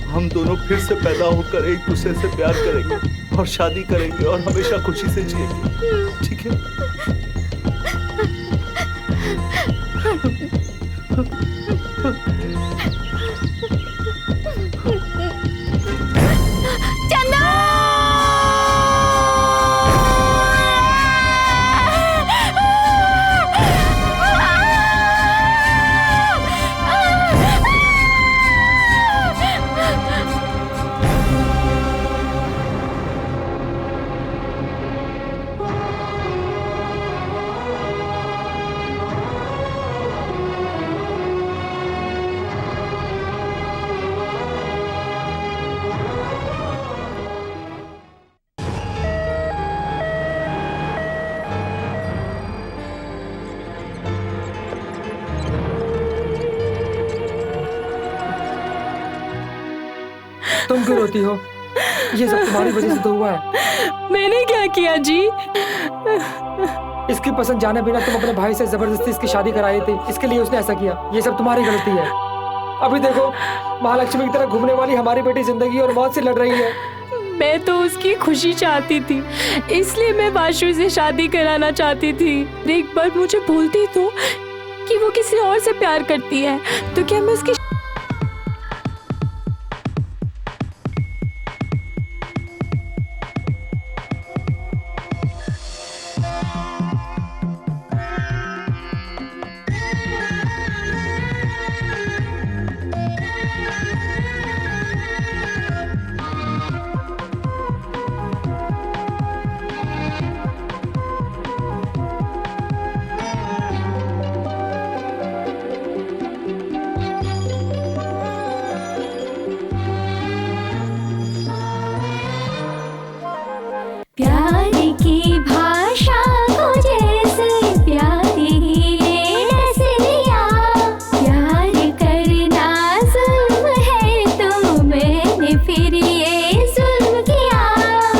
हम दोनों फिर से पैदा होकर एक दूसरे से प्यार करेंगे और शादी करेंगे और हमेशा खुशी से जिएंगे, ठीक है? तुम क्यों रोती हो? ये सब तुम्हारी वजह से तो हुआ है। मैंने क्या किया जी? इसकी पसंद जाने बिना तुम अपने भाई से जबरदस्ती इसकी शादी कराई थी, इसके लिए उसने ऐसा किया। ये सब तुम्हारी गलती है। अभी देखो, महालक्ष्मी की तरह घूमने वाली हमारी बेटी जिंदगी और मौत से लड़ रही है। मैं तो उसकी खुशी चाहती थी, इसलिए मैं वाशु से शादी कराना चाहती थी। एक बार मुझे बोलती तो कि वो किसी और से प्यार करती है, तो क्या मैं उसकी प्यार की भाषा को जैसे प्यारी ने रस लिया, प्यार करना जुल्म है तो मैंने फिर ये जुल्म किया।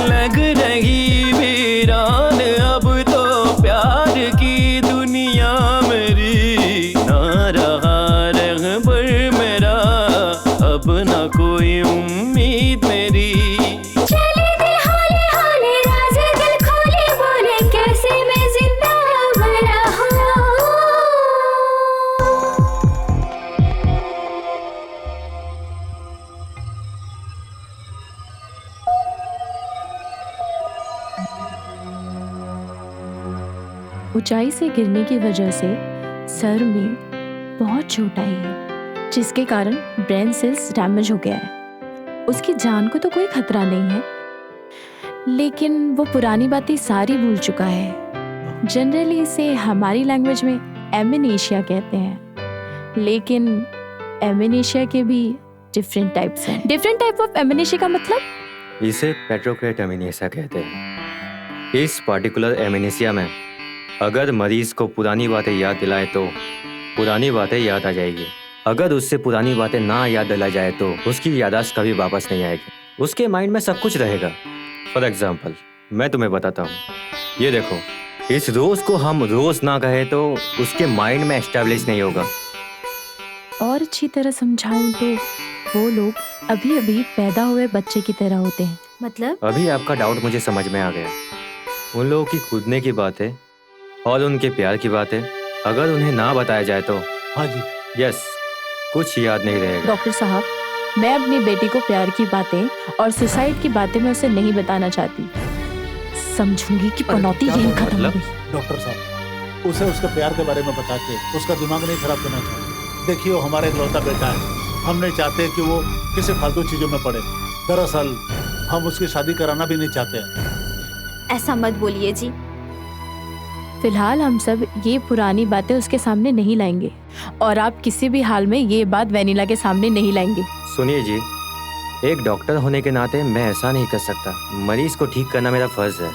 लग रही वीरान अब तो प्यार की दुनिया मेरी, ना रहा रहबर मेरा अब ना कोई उम्मीद मेरी। ऊंचाई से गिरने की वजह से सर में बहुत चोट आई है, जिसके कारण ब्रेन सेल्स डैमेज हो गया है। उसकी जान को तो कोई खतरा नहीं है, लेकिन वो पुरानी बातें सारी भूल चुका है। जनरली इसे हमारी लैंग्वेज में एमनेशिया कहते हैं, लेकिन एमनेशिया के भी डिफरेंट टाइप्स हैं। डिफरेंट टाइप ऑफ एमनेशिया का मतलब? इसे पेट्रोक्रेट एमनेशिया कहते हैं। इस पर्टिकुलर एमनेशिया में अगर मरीज को पुरानी बातें याद दिलाए तो पुरानी बातें याद आ जाएगी। अगर उससे पुरानी बातें ना याद दिलाई जाए तो उसकी याददाश्त कभी वापस नहीं आएगी। उसके माइंड में सब कुछ रहेगा। फॉर एग्जाम्पल मैं तुम्हें बताता हूँ, ये देखो, इस रोज को हम रोज ना कहे तो उसके माइंड में एस्टेब्लिश नहीं होगा। और अच्छी तरह समझाऊं तो वो लोग अभी अभी पैदा हुए बच्चे की तरह होते हैं। मतलब? अभी आपका डाउट मुझे समझ में आ गया। उन लोगों की कूदने की बातें और उनके प्यार की बातें अगर उन्हें ना बताया जाए तो हाँ जी, यस, कुछ याद नहीं रहेगा। डॉक्टर साहब, मैं अपनी बेटी को प्यार की बातें और सुसाइड की बातें मैं उसे नहीं बताना चाहती। समझूंगी कि पनौती यहीं खत्म हो गई। डॉक्टर साहब, उसे उसके प्यार के बारे में बता के उसका दिमाग नहीं खराब करना चाहिए। देखिए, वो हमारा इकलौता बेटा है। हम नहीं चाहते कि वो किसी फालतू चीजों में पड़े। दरअसल हम उसकी शादी कराना भी नहीं चाहते। ऐसा मत बोलिए जी। फिलहाल हम सब ये पुरानी बातें उसके सामने नहीं लाएंगे और आप किसी भी हाल में ये बात वेनिला के सामने नहीं लाएंगे। सुनिए जी, एक डॉक्टर होने के नाते मैं ऐसा नहीं कर सकता। मरीज को ठीक करना मेरा फर्ज है,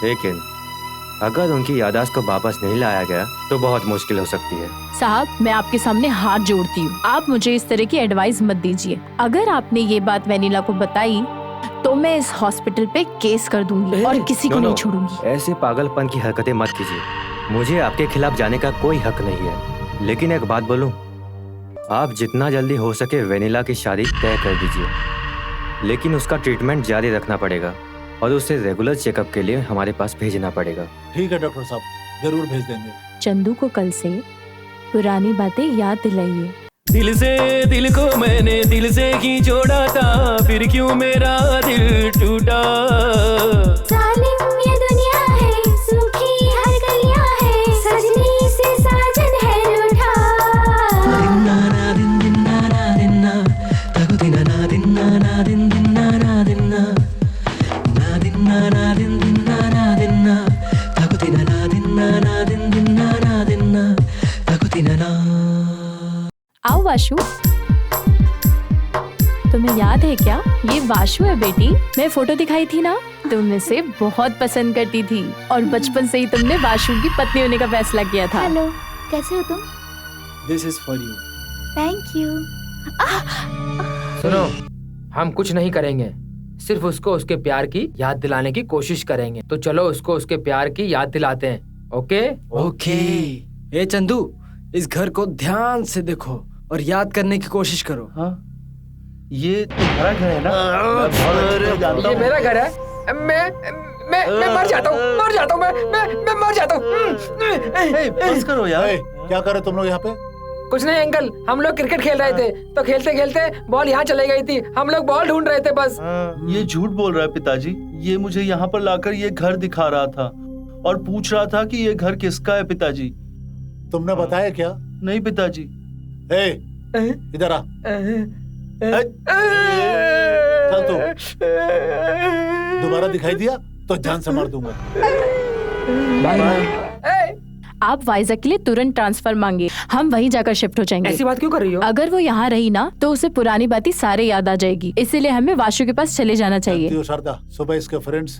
लेकिन अगर उनकी याददाश्त को वापस नहीं लाया गया तो बहुत मुश्किल हो सकती है। साहब, मैं आपके सामने हाथ जोड़ती हूँ, आप मुझे इस तरह की एडवाइस मत दीजिए। अगर आपने ये बात वेनिला को बताई तो मैं इस हॉस्पिटल पे केस कर दूंगी और किसी को नहीं छोड़ूंगी। ऐसे पागलपन की हरकतें मत कीजिए। मुझे आपके खिलाफ जाने का कोई हक नहीं है। लेकिन एक बात बोलूं, आप जितना जल्दी हो सके वेनिला की शादी तय कर दीजिए, लेकिन उसका ट्रीटमेंट जारी रखना पड़ेगा और उसे रेगुलर चेकअप के लिए हमारे पास भेजना पड़ेगा। ठीक है डॉक्टर साहब, जरूर भेज देंगे। चंदू को कल से पुरानी बातें याद दिलाइए। दिल से दिल को मैंने दिल से ही जोड़ा था, फिर क्यों मेरा दिल टूटा। जालिम ये दुनिया है, सूखी हर गलियां है, सजनी से साजन है रूठा। आओ वाशु, तुम्हें याद है क्या, ये वाशु है बेटी। मैं फोटो दिखाई थी ना, तुम इसे बहुत पसंद करती थी और बचपन से ही तुमने वाशु की पत्नी होने का फैसला किया था। हेलो, कैसे हो तुम? This is for you. Thank you. सुनो, हम कुछ नहीं करेंगे, सिर्फ उसको उसके प्यार की याद दिलाने की कोशिश करेंगे। तो चलो उसको उसके प्यार की याद दिलाते हैं। Okay okay. ए चंदू, इस घर को ध्यान से देखो और याद करने की कोशिश करो। हाँ, ये तुम्हारा घर है ना? मैं बहुत अच्छे से जानता ये हूँ। मेरा घर है। मैं मर जाता हूँ, मर जाता हूँ, मैं मर जाता हूँ। बस करो यार। क्या कर रहे तुम लोग यहाँ पे? कुछ नहीं अंकल, हम लोग क्रिकेट खेल रहे थे तो खेलते खेलते बॉल यहाँ चले गई थी। हम लोग बॉल ढूंढ रहे थे बस। ये झूठ बोल रहा है पिताजी। ये मुझे यहाँ पर लाकर ये घर दिखा रहा था और पूछ रहा था कि ये घर किसका है पिताजी। तुमने बताया क्या? नहीं पिताजी। इधर आ। चल तू, दोबारा दिखाई दिया तो जान से मार दूंगा। आप वाइजैक के लिए तुरंत ट्रांसफर मांगे, हम वहीं जाकर शिफ्ट हो जाएंगे। ऐसी बात क्यों कर रही हो? अगर वो यहाँ रही ना तो उसे पुरानी बातें सारे याद आ जाएगी, इसीलिए हमें वाशु के पास चले जाना चाहिए। शारदा, सुबह इसके फ्रेंड्स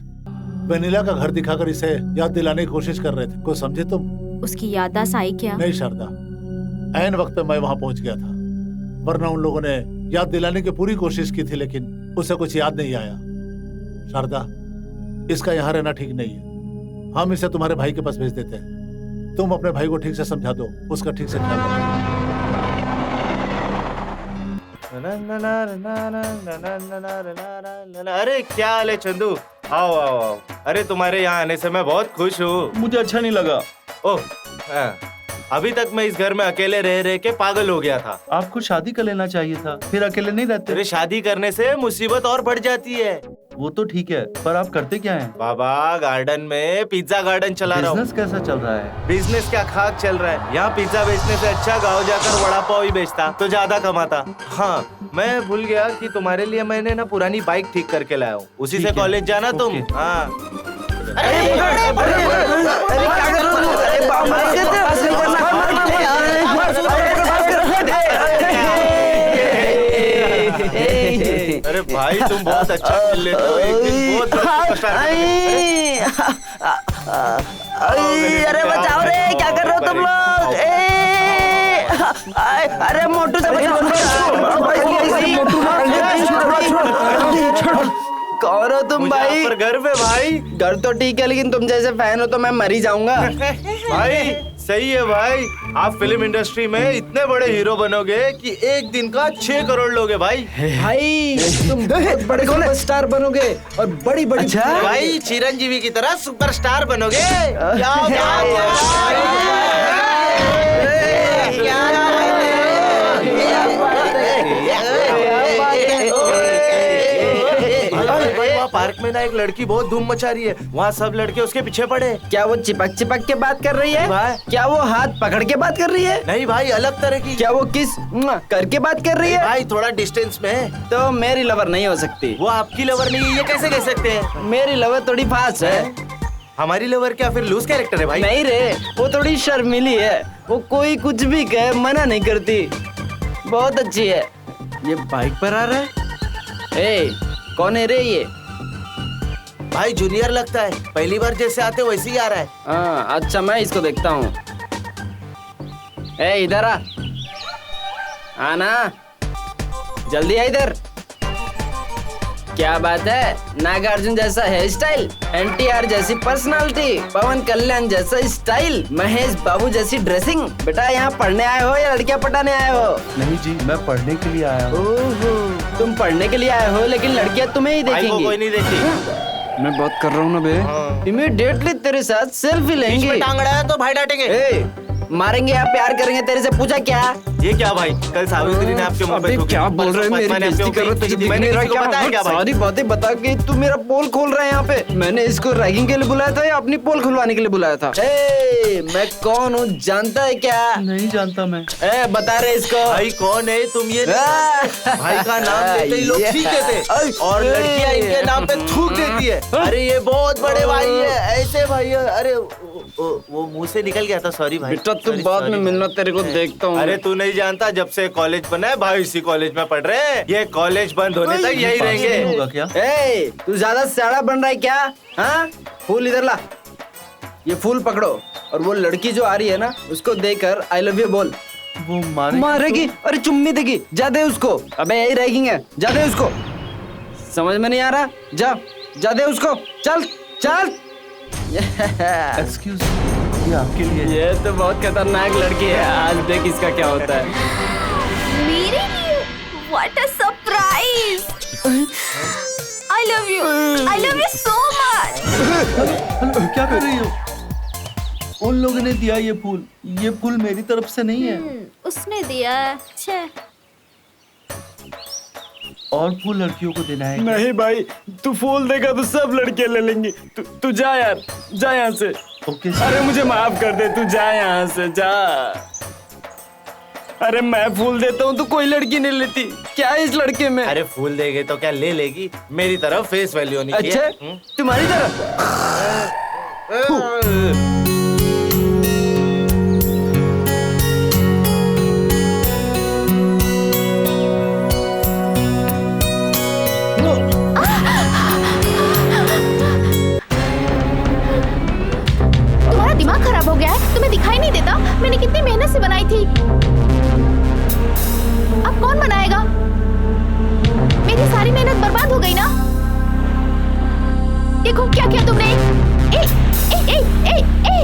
वेनिला का घर दिखाकर इसे याद दिलाने की कोशिश कर रहे थे। कुछ समझे तुम? उसकी याददाश्त आई क्या? नहीं शारदा, ऐन वक्त पे मैं वहाँ पहुँच गया था, वरना उन लोगों ने याद दिलाने की पूरी कोशिश की थी लेकिन उसे कुछ याद नहीं आया। शारदा, इसका यहाँ रहना ठीक नहीं है। हम इसे तुम्हारे भाई के पास भेज देते हैं। तुम अपने भाई को ठीक से समझा दो, उसका ठीक से ख्याल रखो। अरे क्या हाल है चंदू? आओ आओ आओ। अरे तुम्हारे यहाँ आने से मैं बहुत खुश हूँ। मुझे अच्छा नहीं लगा। ओह, अभी तक मैं इस घर में अकेले रह रह के पागल हो गया था। आपको शादी कर लेना चाहिए था, फिर अकेले नहीं रहते। अरे शादी करने से मुसीबत और बढ़ जाती है। वो तो ठीक है, पर आप करते क्या हैं? बाबा, गार्डन में पिज्जा गार्डन चला रहा हूँ। बिजनेस कैसा चल रहा है? बिजनेस क्या खाक चल रहा है। यहाँ पिज्जा बेचने से अच्छा गाँव जाकर वड़ा पाव ही बेचता तो ज्यादा कमाता। हाँ, मैं भूल गया कि तुम्हारे लिए मैंने ना पुरानी बाइक ठीक करके लाया हूँ। उसी से कॉलेज जाना तुम। हाँ। अरे भाई, तुम बहुत अच्छा खेल लेते हो। एक दिन बहुत अरे बचाओ रे, क्या कर रहे हो तुम लोग? अरे मोटू से कौन हो तुम भाई? घर पे भाई। घर तो ठीक है लेकिन तुम जैसे फैन हो तो मैं मर ही जाऊंगा। भाई सही है भाई, आप फिल्म इंडस्ट्री में इतने बड़े हीरो बनोगे कि एक दिन का 6 करोड़ लोगे भाई। भाई तुम बहुत बड़े सुपरस्टार बनोगे और बड़ी बड़ी भाई चिरंजीवी की तरह सुपरस्टार बनोगे। पार्क में ना एक लड़की बहुत धूम मचा रही है, वहाँ सब लड़के उसके पीछे पड़े। क्या वो चिपक चिपक के बात कर रही है? क्या वो हाथ पकड़ के बात कर रही है? नहीं भाई, अलग तरह की। क्या वो किस करके बात कर रही है? भाई थोड़ा डिस्टेंस में। तो मेरी लवर नहीं हो सकती। वो आपकी लवर नहीं है, ये कैसे कह सकते हैं? मेरी लवर थोड़ी फास्ट है। हमारी लवर क्या फिर लूज कैरेक्टर है भाई? नहीं रे, वो थोड़ी शर्मीली है। वो कोई कुछ भी कहे मना नहीं करती, बहुत अच्छी है। ये बाइक पर आ रहा है। ए, कौन है रे ये? भाई जूनियर लगता है, पहली बार जैसे आते वैसे ही आ रहा है। हाँ अच्छा, मैं इसको देखता हूँ। ए इधर आ, आना जल्दी आ इधर। क्या बात है, नागार्जुन जैसा हेयर स्टाइल, NTR जैसी पर्सनालिटी, पवन कल्याण जैसा स्टाइल, महेश बाबू जैसी ड्रेसिंग। बेटा यहाँ पढ़ने आए हो या लड़कियाँ पटाने आए हो? नहीं जी, मैं पढ़ने के लिए आया हूँ। ओहो, तुम पढ़ने के लिए आए हो लेकिन लड़कियाँ तुम्हें ही देखेंगी। कोई नहीं देखी। मैं बात कर रहा हूँ ना बे। इमीडिएटली तेरे साथ सेल्फी लेंगे। टांग अड़ाया तो भाई डांटेंगे। मारेंगे या प्यार करेंगे, तेरे से पूछा क्या? ये क्या भाई, कल सावित्री ने आपके मुंह पे थूकी। क्या बोल रहे हैं, मेरी बेइज्जती कर रहे हो, तुझे दिख नहीं रहा क्या? बताया क्या भाई? सारी बातें बता के तू मेरा पोल खोल रहा है यहाँ पे। मैंने इसको रैगिंग के लिए बुलाया था या अपनी पोल खुलवाने के लिए बुलाया था? मैं कौन हूँ जानता है क्या? नहीं जानता मैं। बता रहे इसको। भाई कौन है तुम? ये भाई का नाम लेते ही लोग ठीक देते और लड़कियां इनके नाम पे थूक देती है। अरे ये बहुत बड़े भाई है, ऐसे भाई है। अरे वो मुंह से निकल गया था, सॉरी भाई। बेटा तू बाद में मिलना, तेरे को देखता हूँ। अरे तू नहीं जानता, जब से कॉलेज बना है भाई इसी कॉलेज में पढ़ रहे हैं। ये कॉलेज बंद होने तक यही रहेंगे। होगा क्या? तू ज्यादा सड़ा बन रहा है क्या? हाँ, फूल इधर ला। ये फूल पकड़ो और वो लड़की जो आ रही है ना, उसको देकर आई लव यू बोल। वो मारेगी? अरे चुम्मी देगी, जा दे उसको। अबे यही रैगिंग है, जा दे उसको। समझ में नहीं आ रहा? जा दे उसको, चल चल। एक्सक्यूज ये आपके लिए। ये तो बहुत खतरनाक लड़की है, आज देख इसका क्या होता है। मेरे लिए what a surprise. I love you so much. क्या कर रही हो? उन लोगों ने दिया ये फूल मेरी तरफ से नहीं है। उसने दिया है। छे। और फूल लड़कियों को देना है। नहीं भाई, तू फूल देगा तो सब लड़कियां ले लेंगी। तू जा यार, जा यहाँ से। ओके। अरे मुझे माफ कर दे, तू जा यहाँ से, जा। अरे मैं फूल देता हूँ तो कोई लड़की नहीं लेती, क्या है इस लड़के में? अरे फूल देगे तो क्या ले लेगी? मेरी तरफ फेस वैल्यू होनी चाहिए। अच्छा, तुम्हारी तरफ? तुम्हारा दिमाग खराब हो गया है? तुम्हें दिखाई नहीं देता? मैंने कितनी मेहनत से बनाई थी। अब कौन बनाएगा? मेरी सारी मेहनत बर्बाद हो गई ना। देखो क्या किया तुमने। ए, ए, ए, ए, ए।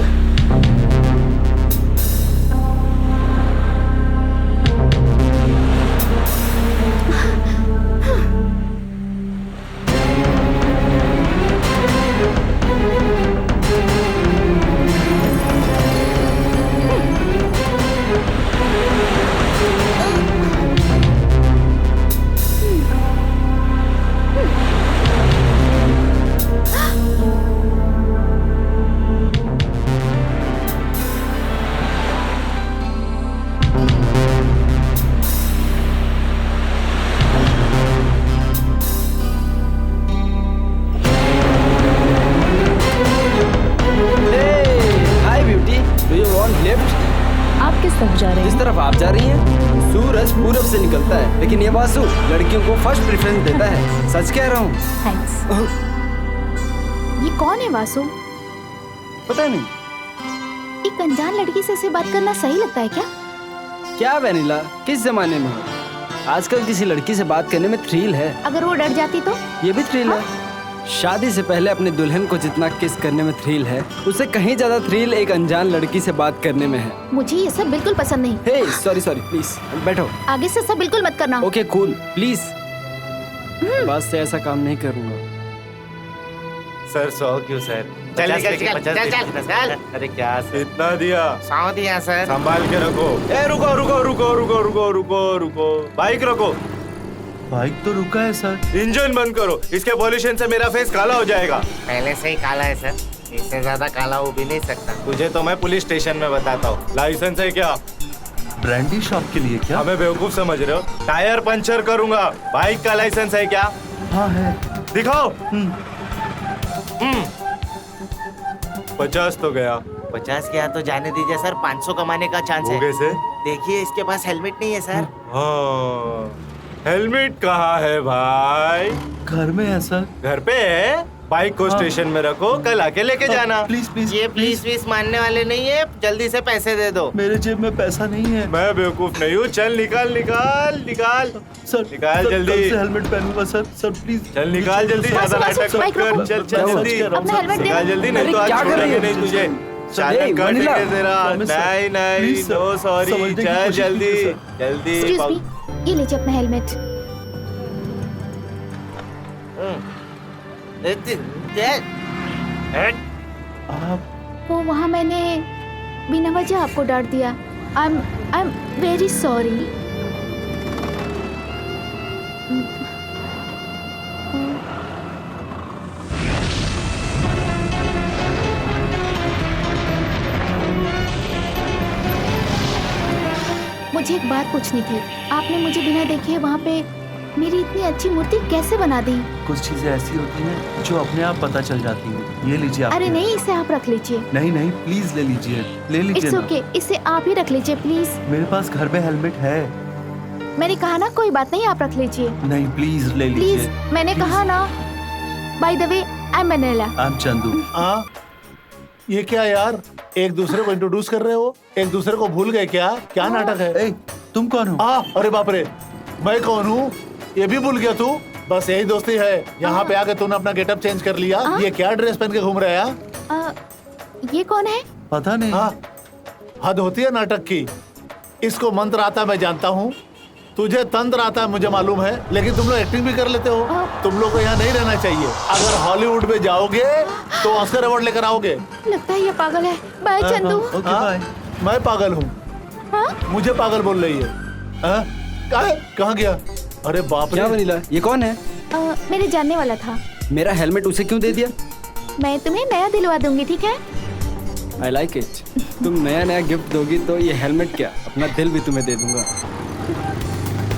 आप किस तरफ जा रहे हैं? जिस तरफ आप जा रही हैं, सूरज पूरब से निकलता है, लेकिन ये वासु लड़कियों को फर्स्ट प्रेफरेंस देता है। सच कह रहा हूँ। थैंक्स। ये कौन है वासु? पता नहीं। एक अनजान लड़की से ऐसे बात करना सही लगता है क्या? क्या वेनिला, किस जमाने में हो? आजकल किसी लड़की से बात करने में थ्रिल है। अगर वो डर जाती तो? ये भी थ्रिल है। शादी से पहले अपने दुल्हन को जितना किस करने में थ्रिल है, उससे कहीं ज्यादा थ्रिल एक अनजान लड़की से बात करने में है। मुझे ये सब बिल्कुल पसंद नहीं। हे, सॉरी प्लीज बैठो। आगे से सब बिल्कुल मत करना। Okay cool, please. बाद से ऐसा काम नहीं करूंगा। सर 100 क्यों सर? चल। अरे क्या सर? इतना दिया? 100 दिया सर। संभाल के रखो। रुको। बाइक रखो। बाइक तो रुका है सर। इंजन बंद करो, इसके पॉल्यूशन से मेरा फेस काला हो जाएगा। पहले से ही काला है सर, इससे ज्यादा काला हो भी नहीं सकता। तुझे तो मैं पुलिस स्टेशन में बताता हूँ। लाइसेंस है क्या? ब्रांडी शॉप के लिए क्या? हमें बेवकूफ समझ रहे हो? टायर पंचर करूंगा। बाइक का लाइसेंस है क्या? हाँ है। दिखाओ। 50 तो गया। 50 गया तो जाने दीजिए सर, 500 कमाने का चांस है। कैसे? देखिए इसके पास हेलमेट नहीं है सर। हाँ, हेलमेट कहाँ है भाई? घर में है सर। घर पे है? बाइक को स्टेशन में रखो, कल आके लेके जाना। प्लीज प्लीज ये प्लीज मानने वाले नहीं है, जल्दी से पैसे दे दो। मेरे जेब में पैसा नहीं है। मैं बेवकूफ नहीं हूँ, चल निकाल निकाल निकाल सर निकाल सर, जल्दी। कल से हेलमेट पहनूंगा सर। सर प्लीज चल निकाल जल्दी, ज्यादा नाटक मत कर। चल चल जल्दी अपना हेलमेट दे। निकाल जल्दी, नहीं तो आज छोड़ेंगे नहीं तुझे। चालक कर देंगे तेरा। नहीं नहीं, नो सॉरी, चल जल्दी जल्दी। एक्सक्यूज मी, ये लीजिए अपना हेलमेट। वो वहाँ मैंने बिना वजह आपको डांट दिया। I am very sorry. मुझे एक बात पूछनी थी। आपने मुझे बिना देखे वहाँ पे मेरी इतनी अच्छी मूर्ति कैसे बना दी? कुछ चीजें ऐसी होती हैं जो अपने आप पता चल जाती हैं। ये लीजिए। अरे नहीं, इसे आप रख लीजिए। नहीं नहीं, प्लीज ले लीजिए, ले लीजिए। इट्स ओके, इसे आप ही रख लीजिए प्लीज। मेरे पास घर में हेलमेट है। मैंने कहा ना, कोई बात नहीं, आप रख लीजिए नहीं प्लीज ले लीजिए। प्लीज, मैंने कहा ना। By the way, I am Manila. I am Chandu. हाँ, ये क्या यार, एक दूसरे को इंट्रोड्यूस कर रहे हो? एक दूसरे को भूल गए क्या? क्या नाटक है? ए, तुम कौन हो? अरे बाप रे, मैं कौन हूँ ये भी भूल गया तू? बस यही दोस्ती है। यहाँ पे आके तूने अपना गेटअप चेंज कर लिया। ये क्या ड्रेस पहन के घूम रहा है? ये कौन है? पता नहीं। हद होती है नाटक की। इसको मंत्र आता मैं जानता हूँ, तुझे तंत्र आता है मुझे मालूम है, लेकिन तुम लोग एक्टिंग भी कर लेते हो। तुम लोग को यहाँ नहीं रहना चाहिए। अगर हॉलीवुड में जाओगे तो ऑस्कर अवार्ड लेकर आओगे। लगता है ये पागल है। बाय चंदू। मैं पागल हूँ? मुझे पागल बोल रही है? कहाँ गया? अरे बाप रे। क्या वनीला, ये कौन है? मेरे जानने वाला था। मेरा हेलमेट उसे क्यों दे दिया? मैं तुम्हें नया दिलवा दूंगी, ठीक है? I like it. तुम नया नया गिफ्ट दोगी तो ये हेलमेट क्या, अपना दिल भी तुम्हें दे दूंगा।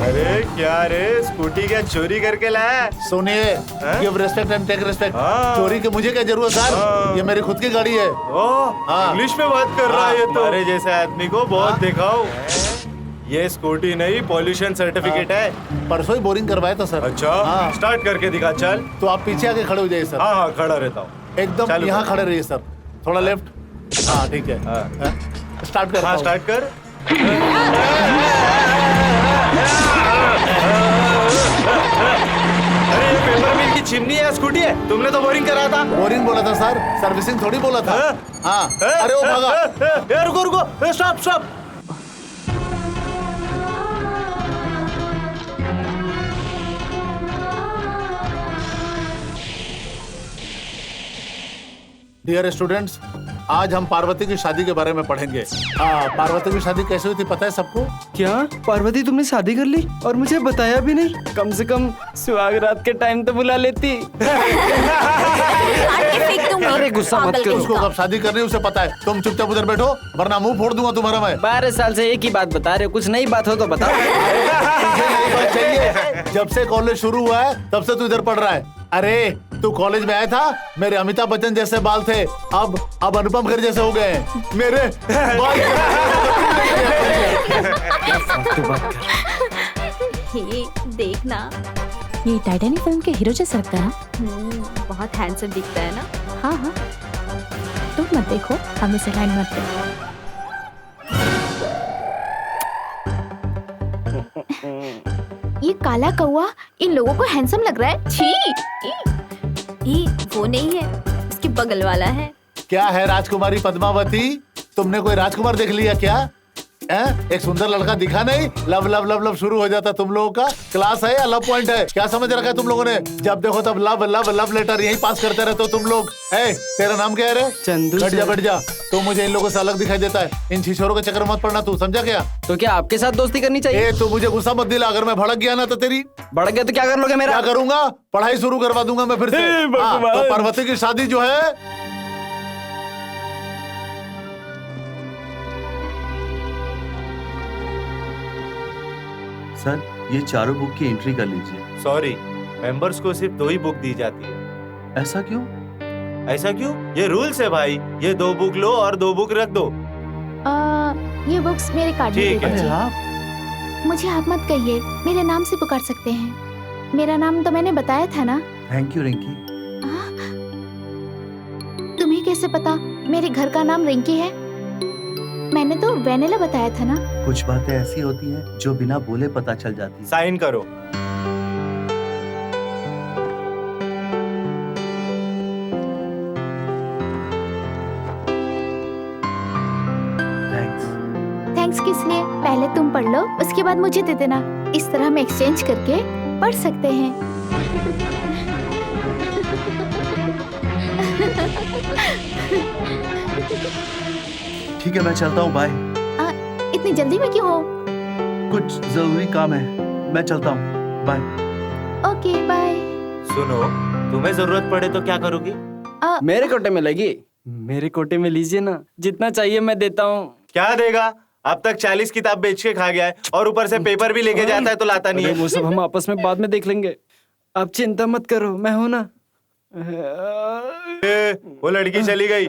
अरे क्या रे, स्कूटी क्या चोरी करके लाया? सुनिए, give respect and take respect. चोरी की मुझे क्या जरूरत सर? ये मेरी खुद की गाड़ी है। इंग्लिश में बात कर रहा है ये तो। हमारे जैसे आदमी को बहुत दिखाओ। ये स्कूटी नहीं, पॉल्यूशन सर्टिफिकेट है। परसों ही बोरिंग करवाया था सर। अच्छा, स्टार्ट करके दिखा। चल तो आप पीछे आके खड़े हो जाइए सर। हाँ खड़ा रहता हूँ। एकदम यहाँ खड़े रहिए सर, थोड़ा लेफ्ट। हाँ ठीक है, स्टार्ट कर। हाँ स्टार्ट कर। अरे ये पेपर मिल की चिमनी है, स्कूटी है? तुमने तो बोरिंग करा था। बोरिंग बोला था सर, सर्विसिंग थोड़ी बोला था। हाँ अरे वो भागा। रुको रुको, स्टॉप स्टॉप। डियर स्टूडेंट्स, आज हम पार्वती की शादी के बारे में पढ़ेंगे। पार्वती की शादी कैसे हुई थी पता है सबको? क्या पार्वती तुमने शादी कर ली और मुझे बताया भी नहीं? कम से कम सुहाग रात के टाइम तो बुला लेती। अरे गुस्सा मत करो। उसको कब शादी करनी उसे पता है। तुम चुपचाप उधर बैठो वरना मुंह फोड़ दूंगा तुम्हारा मैं। 12 साल से एक ही बात बता रहे हो, कुछ नई बात हो तो बताओ। चाहिए, जब से कॉलेज शुरू हुआ है तब से तू इधर पढ़ रहा है। अरे तू कॉलेज में आया था, मेरे अमिताभ बच्चन जैसे बाल थे, अब अनुपम खेर जैसे हो गए हैं मेरे बाल। ये देखना, ये टाइटैनिक फिल्म के हीरो जैसा लगता है ना? बहुत हैंडसम दिखता है ना? हाँ हाँ, तुम मत देखो, हम इसे लाइन मत देखो। ये काला कौवा इन लोगों को हैंडसम लग रहा है। छी! ये वो नहीं है, इसके बगल वाला है। क्या है राजकुमारी पद्मावती, तुमने कोई राजकुमार देख लिया क्या? एक सुंदर लड़का दिखा नहीं, लव लव लव लव शुरू हो जाता तुम लोगों का। क्लास है या लव पॉइंट है? क्या समझ रखा है तुम लोगों ने? जब देखो तब लव लव लव लेटर यही पास करते रहते हो तुम लोग। तेरा नाम क्या है रे? चंदू। बैठ जा। तो मुझे इन लोगों से अलग दिखाई देता है। इन छिछोरों के चक्कर मत पड़ना, तू समझा क्या? तो क्या आपके साथ दोस्ती करनी चाहिए? तू मुझे गुस्सा मत दिला, अगर मैं भड़क गया ना तो तेरी। भड़क गया तो क्या कर लोगे मेरा? क्या करूंगा? पढ़ाई शुरू करवा दूंगा मैं फिर से। तो पार्वती की शादी जो है, सर ये चारों बुक की एंट्री कर लीजिए। सॉरी, मेंबर्स को सिर्फ 2 ही बुक दी जाती है। ऐसा क्यों? ऐसा क्यों? ये रूल्स है भाई। ये 2 बुक लो और 2 बुक रख दो। ये बुक्स मेरे कार्ड में ठीक दे है। दीजिए। मुझे आप मत कहिए, मेरे नाम से पुकार सकते हैं। मेरा नाम तो मैंने बताया था ना। Thank you Rinki. कैसे पता मेरे घर का नाम रिंकी है? मैंने तो वेनिला बताया था ना। कुछ बातें ऐसी होती हैं जो बिना बोले पता चल जाती हैं। साइन करो। थैंक्स किस लिए? पहले तुम पढ़ लो, उसके बाद मुझे दे देना। इस तरह हम एक्सचेंज करके पढ़ सकते हैं। ठीक है, मैं चलता हूँ, बाय। इतनी जल्दी में क्यों हो? कुछ जरूरी काम है, मैं चलता हूँ, बाय। Okay bye. सुनो, तुम्हें जरूरत पड़े तो क्या करोगी? मेरे कोटे में लगी? मेरे कोटे में लीजिए ना, जितना चाहिए मैं देता हूँ। क्या देगा? अब तक 40 किताब बेच के खा गया है और ऊपर से पेपर भी लेके जाता है तो लाता नहीं है। वो सब हम आपस में बाद में देख लेंगे, आप चिंता मत करो, मैं हूं ना। वो लड़की चली गई।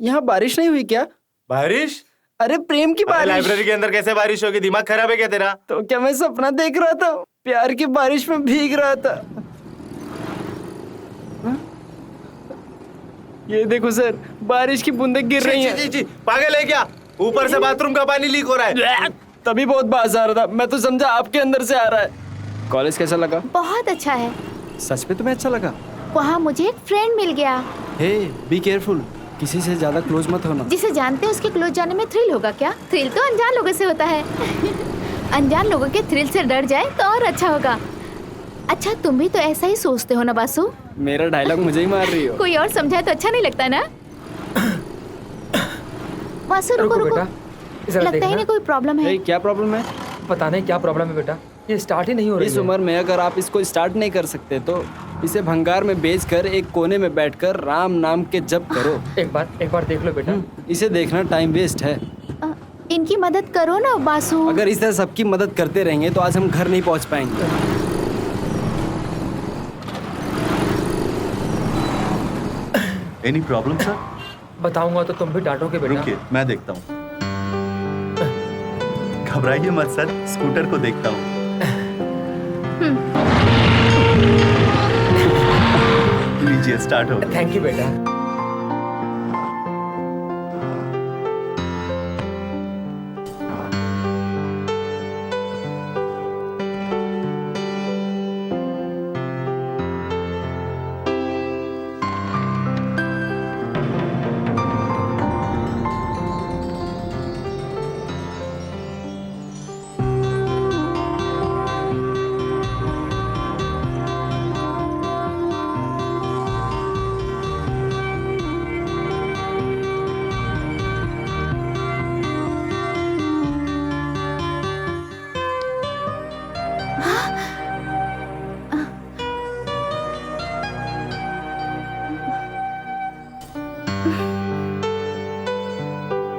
यहाँ बारिश नहीं हुई क्या? बारिश? अरे प्रेम की बारिश। लाइब्रेरी के अंदर कैसे बारिश होगी? दिमाग खराब है क्या तेरा? तो क्या मैं सपना देख रहा था? प्यार की बारिश में भीग रहा था। ये देखो सर, बारिश की बूंदें गिर रही हैं। जी, पागल है क्या? ऊपर से बाथरूम का पानी लीक हो रहा है। तभी बहुत बाज आ रहा था, मैं तो समझा आपके अंदर से आ रहा है। कॉलेज कैसा लगा? बहुत अच्छा है। सच में तुम्हें अच्छा लगा? वहाँ मुझे एक फ्रेंड मिल गया। हे, बी केयरफुल, किसी से ज्यादा क्लोज मत होना। जिसे जानते हैं उसके क्लोज जाने में थ्रिल होगा क्या? थ्रिल तो अनजान लोगों से होता है। अनजान लोगों के थ्रिल से डर जाए तो और अच्छा होगा। अच्छा, तुम भी तो ऐसा ही सोचते हो ना बासु? मेरा डायलॉग मुझे ही मार रही हो। कोई और समझाए तो अच्छा नहीं लगता ना? बासु रुको रुको, लगता ही नहीं कोई प्रॉब्लम है। क्या प्रॉब्लम है? पता नहीं क्या प्रॉब्लम है बेटा, ये स्टार्ट ही नहीं हो रही है। इस उम्र में अगर आप इसको स्टार्ट नहीं कर सकते तो इसे भंगार में बेचकर एक कोने में बैठकर राम नाम के जप करो। एक बार देख लो बेटा। इसे देखना टाइम वेस्ट है। इनकी मदद करो ना बासु। अगर इस तरह सबकी मदद करते रहेंगे तो आज हम घर नहीं पहुंच पाएंगे। Any problem sir? बताऊंगा तो तुम भी डांटोगे बेटा। रुकिए, मैं देखता हूँ। घबराइए मत सर, स्कूटर को देखता हूँ। लीजिए, स्टार्ट हो। थैंक यू बेटा।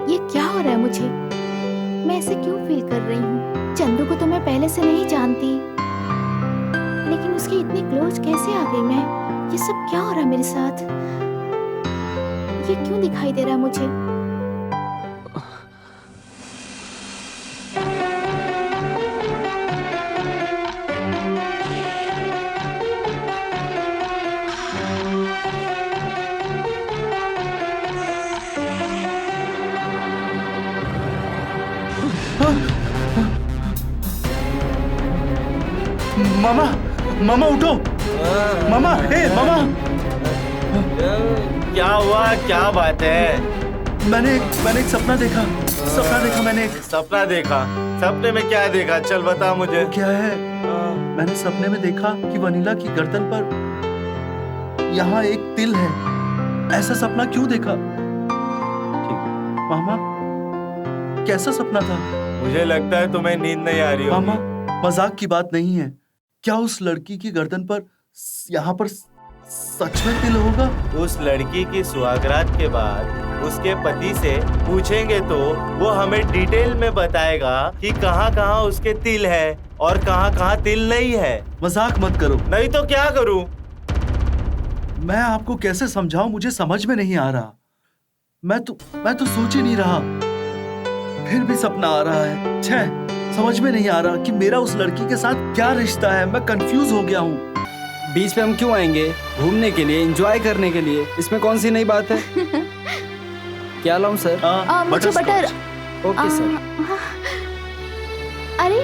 ये क्या हो रहा है मुझे? मैं ऐसे क्यों फील कर रही हूँ? चंदू को तो मैं पहले से नहीं जानती, लेकिन उसके इतनी क्लोज कैसे आ गई मैं? ये सब क्या हो रहा है मेरे साथ? ये क्यों दिखाई दे रहा है मुझे? मामा, मामा उठो। मामा, हे मामा। क्या हुआ? क्या बात है? मैंने एक सपना देखा। मैंने एक सपना देखा? सपने में क्या देखा? चल बता मुझे। क्या है? मैंने सपने में देखा कि वनीला की गर्दन पर यहाँ एक तिल है। ऐसा सपना क्यों देखा? ठीक, मामा, कैसा सपना था? मुझे लगता है तुम्हें नींद नहीं आ रही होगी। मामा, मजाक की बात नहीं है। क्या उस लड़की की गर्दन पर यहाँ पर सच में तिल होगा? उस लड़की की सुहागरात के बाद उसके पति से पूछेंगे तो वो हमें डिटेल में बताएगा कि कहाँ-कहाँ उसके तिल है और कहाँ-कहाँ तिल नहीं है। मजाक मत करो। नहीं तो क्या करूं? मैं आपको कैसे समझाऊं, मुझे समझ में नहीं आ रहा। मैं तो सोच ही नहीं रहा, फिर भी सपना आ रहा है। समझ में नहीं आ रहा कि मेरा उस लड़की के साथ क्या रिश्ता है। मैं कंफ्यूज हो गया हूँ। बीच पे हम क्यों आएंगे? घूमने के लिए, एंजॉय करने के लिए। इसमें कौन सी नई बात है? क्या लाऊं सर? मुझे बटर। Okay sir. अरे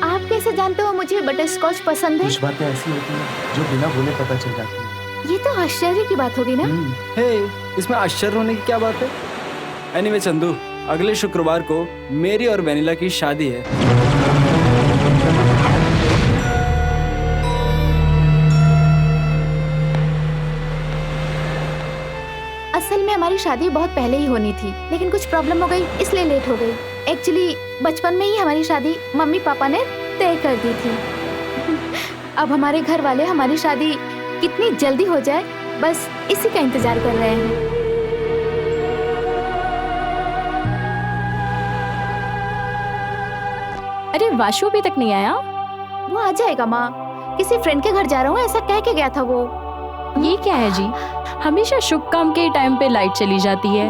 आप कैसे जानते हो मुझे बटर स्कॉच पसंद है? कुछ बातें ऐसी होती हैं जो बिना बोले पता चल जाती हैं। ये तो आश्चर्य की बात होगी ना? हे, इसमें आश्चर्य होने की क्या बात है? एनीवे चंदू, अगले शुक्रवार को मेरी और वेनिला की शादी है। असल में हमारी शादी बहुत पहले ही होनी थी, लेकिन कुछ प्रॉब्लम हो गई इसलिए लेट हो गई। एक्चुअली बचपन में ही हमारी शादी मम्मी पापा ने तय कर दी थी। अब हमारे घर वाले हमारी शादी कितनी जल्दी हो जाए बस इसी का इंतजार कर रहे हैं। अरे वाशु अभी तक नहीं आया? वो आ जाएगा माँ, किसी फ्रेंड के घर जा रहा हूँ ऐसा कह के गया था वो। ये क्या है जी, हमेशा शुभ काम के टाइम पे लाइट चली जाती है।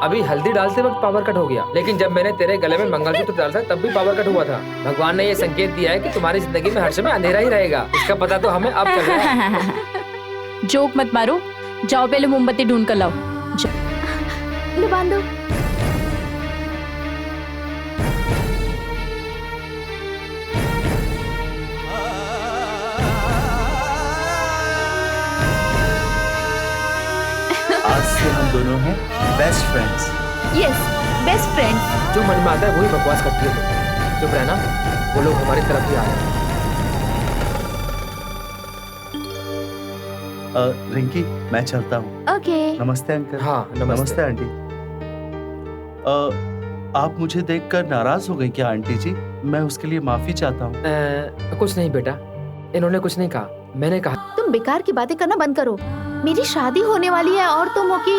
अभी हल्दी डालते वक्त पावर कट हो गया, लेकिन जब मैंने तेरे गले में मंगलसूत्र डाला था तब भी पावर कट हुआ था। भगवान ने ये संकेत दिया है कि तुम्हारी जिंदगी में हर समय अंधेरा ही रहेगा। इसका पता तो हमें अब चल रहा है। जोक मत मारो, जाओ पहले मोमबत्ती ढूंढ कर लाओ। लो बांधो। आज से हम दोनों हैं best friends. Yes, best friends. जो मन में आता है वही बकवास करती है तुम। चुप रहना, वो लोग हमारी तरफ ही आ रहे हैं। रिंकी, मैं चलता हूँ। ओके। नमस्ते अंकल। हाँ नमस्ते आंटी। आप मुझे देखकर नाराज हो गई क्या आंटी जी? मैं उसके लिए माफी चाहता हूँ। कुछ नहीं बेटा, इन्होंने कुछ नहीं कहा, मैंने कहा। तुम बेकार की बातें करना बंद करो। मेरी शादी होने वाली है और तुम हो कि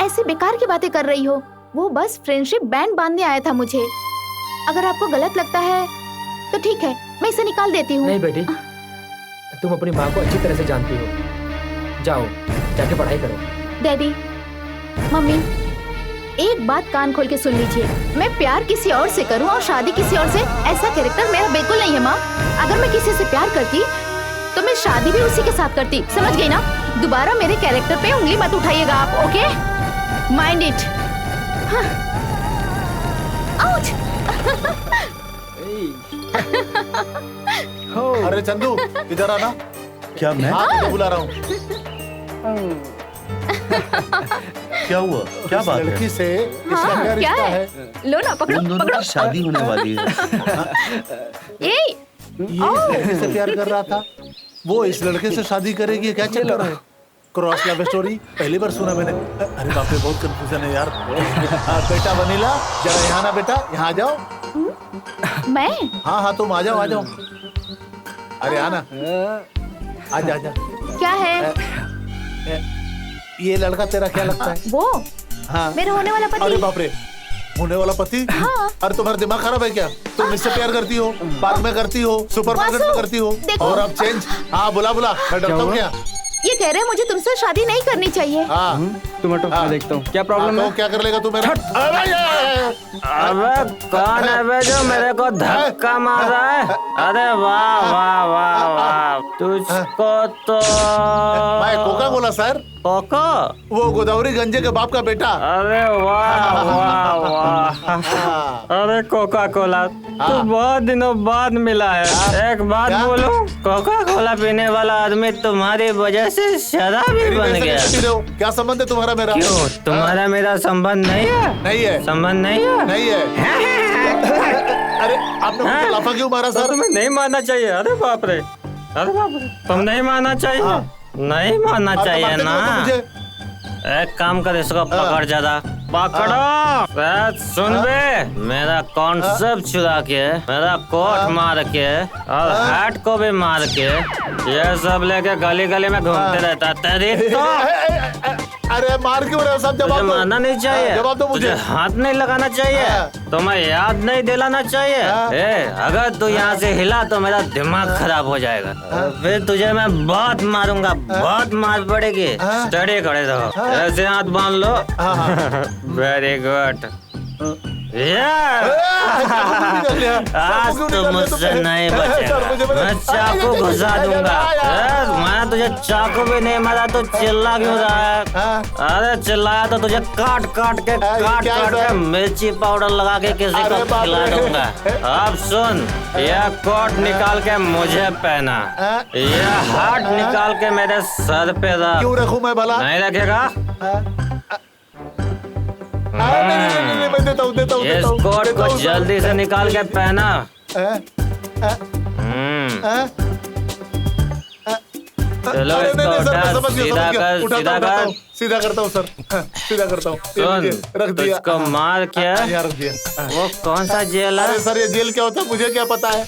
ऐसी बेकार की बातें कर रही हो। वो बस फ्रेंडशिप बैंड बांधने आया था मुझे। अगर आपको गलत लगता है तो ठीक है, मैं इसे निकाल देती हूँ। नहीं बेटी, तुम अपनी माँ को अच्छी तरह से जानती हो। जाओ, जाके पढ़ाई करो। डैडी, मम्मी, एक बात कान खोल के सुन लीजिए। मैं प्यार किसी और से करूं और शादी किसी और से, ऐसा कैरेक्टर मेरा बिल्कुल नहीं है माँ। अगर मैं किसी से प्यार करती तो मैं शादी भी उसी के साथ करती, समझ गई ना? दोबारा मेरे कैरेक्टर पे उंगली मत उठाइएगा आप, ओके? Mind it. आउट। अरे चंदू, इधर आना। क्या मैं? हाँ, तुझे बुला रहा हूँ। क्या हुआ? क्या बात है? लड़की से इसका क्या रिश्ता है? लो ना, पकड़ो। उन दोनों की शादी होने वाली है। ये लड़के से प्यार कर रहा था, वो इस लड़के से शादी करेगी, क्या चल रहा है? क्रॉस लव स्टोरी पहली बार सुना मैंने। अरे बाप रे, बहुत कंफ्यूजन है यार। बेटा वनीला, जरा यहाँ ना बेटा, यहाँ आ जाओ। मैं? हाँ हाँ, तुम आ जाओ, आ जाओ। अरे आना, आजा आजा। क्या है? ये लड़का तेरा क्या लगता है? वो हाँ, मेरा होने वाला पति। अरे बाप रे, होने वाला पति? हाँ। अरे तुम्हारा दिमाग खराब है क्या? तुम इससे प्यार करती हो, पार्क में करती हो, सुपरमार्केट में करती हो, और अब चेंज। हाँ, बुला बुला, मैं डरता हूँ क्या? ये कह रहे हैं मुझे तुमसे शादी नहीं करनी चाहिए। हाँ, तुम हटो, मैं देखता हूँ क्या प्रॉब्लम है। क्या कर लेगा तू मेरा? अबे कौन है बे जो मेरे को धक्का मार रहा है? अरे वाह वाह वाह वाह, तुझको तो मैं कोका कोला सर। कोका? वो गोदावरी गंजे के बाप का बेटा। अरे वाह वाह वाह। अरे कोका कोला, तू बहुत दिनों बाद मिला है। एक बात बोलूं, कोका कोला पीने वाला आदमी तुम्हारी वजह से शराबी बन गया। क्या संबंध है तुम्हारा मेरा? क्यों, तुम्हारा मेरा संबंध नहीं है? नहीं है। संबंध नहीं है? नहीं है। अरे आपने मुझे लाफा क्यों मारा सर? तुम्हें नहीं मानना चाहिए। अरे बाप रे, अरे बाप रे, तुम नहीं मानना चाहिए। नहीं मानना चाहिए ना। एक काम कर, इसको पकड़ ज्यादा पकड़ो। सुन बे, मेरा कॉन्सेप्ट चुरा के, मेरा कोट मार के और हैट को भी मार के, ये सब लेके गली गली में घूमते रहता। तेरी तो अरे मार क्यों रहे हो सब? जवाब दो। मानना नहीं चाहिए। जवाब दो मुझे। हाथ नहीं लगाना चाहिए, तुम्हें याद नहीं दिलाना चाहिए। अगर तू यहाँ से हिला तो मेरा दिमाग खराब हो जाएगा। फिर तुझे मैं बहुत मारूंगा, बहुत मार पड़ेगी। स्टडी खड़े रहो, ऐसे हाथ बांध लो। Very good. आज तो मुझसे नहीं बचेगा। मैं चाकू घुसा दूंगा। मैं तुझे चाकू भी नहीं मारा तो चिल्ला क्यों रहा है? अरे चिल्लाया तो तुझे काट काट के मिर्ची पाउडर लगा के किसी को खिला दूंगा। अब सुन, यह कोट निकाल के मुझे पहना, यह हाथ निकाल के मेरे सर पे रख। क्यों रखूं मैं भला? नहीं रखेगा? मैं देता हूँ। इस कोट को जल्दी से निकाल के पहना। चलो इसको उठा, सीधा करता हूँ सर, सीधा करता हूँ। सुन, रख दिया। तुझको मार के रख दिया। वो कौन सा जेल है? अरे सर, ये जेल क्या होता है मुझे क्या पता है?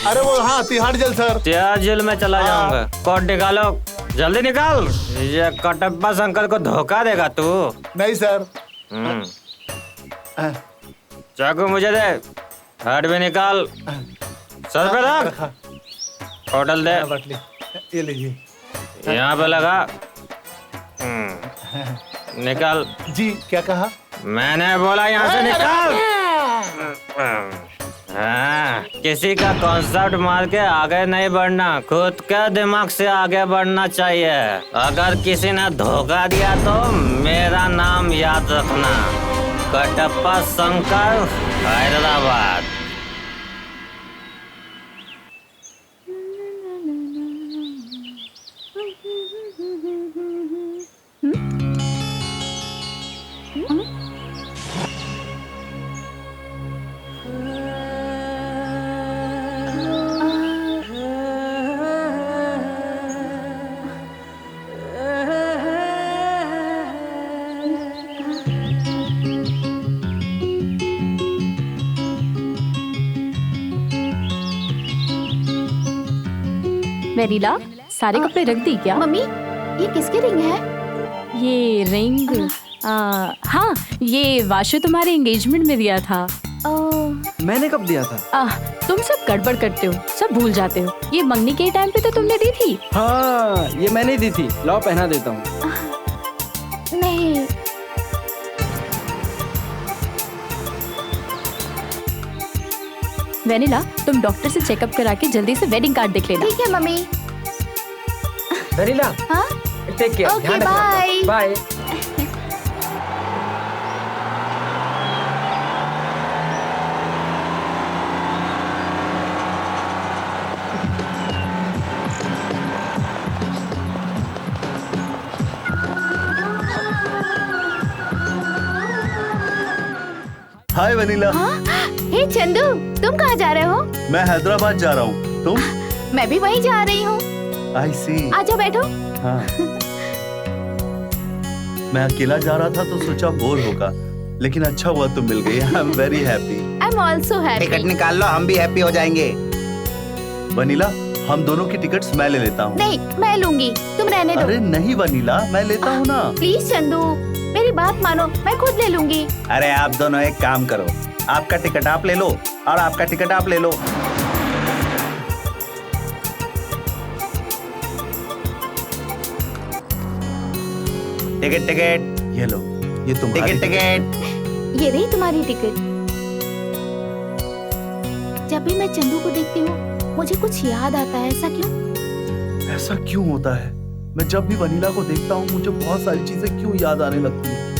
अरे वो हाँ, Tihar jail sir. Tihar jail में चला जाऊंगा। कोट निकालो, जल्दी निकाल। ये कटप्पा शंकर को धोखा देगा तू? नहीं सर। चाकू मुझे दे, हाथ भी निकाल, सर पे रख, होटल दे, ये लीजिए, यहाँ पे लगा, निकाल। जी क्या कहा? मैंने बोला यहाँ से निकाल। हाँ, किसी का कॉन्सेप्ट मार के आगे नहीं बढ़ना, खुद के दिमाग से आगे बढ़ना चाहिए। अगर किसी ने धोखा दिया तो मेरा नाम याद रखना, कटप्पा शंकर, हैदराबाद। वेनिला, सारे कपड़े रख दी क्या? मम्मी, ये किसकी रिंग है? ये रिंग हाँ, ये वाशु तुम्हारे एंगेजमेंट में दिया था। मैंने कब दिया था? तुम सब गड़बड़ करते हो, सब भूल जाते हो। ये मंगनी के टाइम पे तो तुमने दी थी। हाँ, ये मैंने दी थी। लाओ पहना देता हूँ। नहीं, वेनिला, तुम डॉक्टर से चेकअप करा के जल्दी से वेडिंग कार्ड दिख लेना। ठीक है मम्मी। वेनिला, हाँ? Take care, okay, bye. Bye. Hi Vennela. Hey Chandu, तुम कहाँ जा रहे हो? मैं हैदराबाद जा रहा हूँ। तुम? मैं भी वहीं जा रही हूँ। I see। आजा बैठो। हाँ। मैं अकेला जा रहा था तो सोचा बोर होगा, लेकिन अच्छा हुआ तुम मिल गई। I am very happy. I am also happy. Ticket निकाल लो, हम भी हैप्पी हो जाएंगे। वनीला, हम दोनों की टिकट्स मैं ले लेता हूँ। नहीं, मैं लूंगी, तुम रहने दो। अरे नहीं वनीला, मैं लेता हूँ ना। प्लीज चंदू, मेरी बात मानो, मैं खुद ले लूंगी। अरे आप दोनों एक काम करो, आपका टिकट आप ले लो और आपका टिकट आप ले लो। टिकट टिकट ये लो, ये तुम्हारी टिकट टिकट। ये रही तुम्हारी टिकट। जब भी मैं चंदू को देखती हूँ मुझे कुछ याद आता है, ऐसा क्यों? ऐसा क्यों होता है? मैं जब भी वनीला को देखता हूँ मुझे बहुत सारी चीजें क्यों याद आने लगती हैं?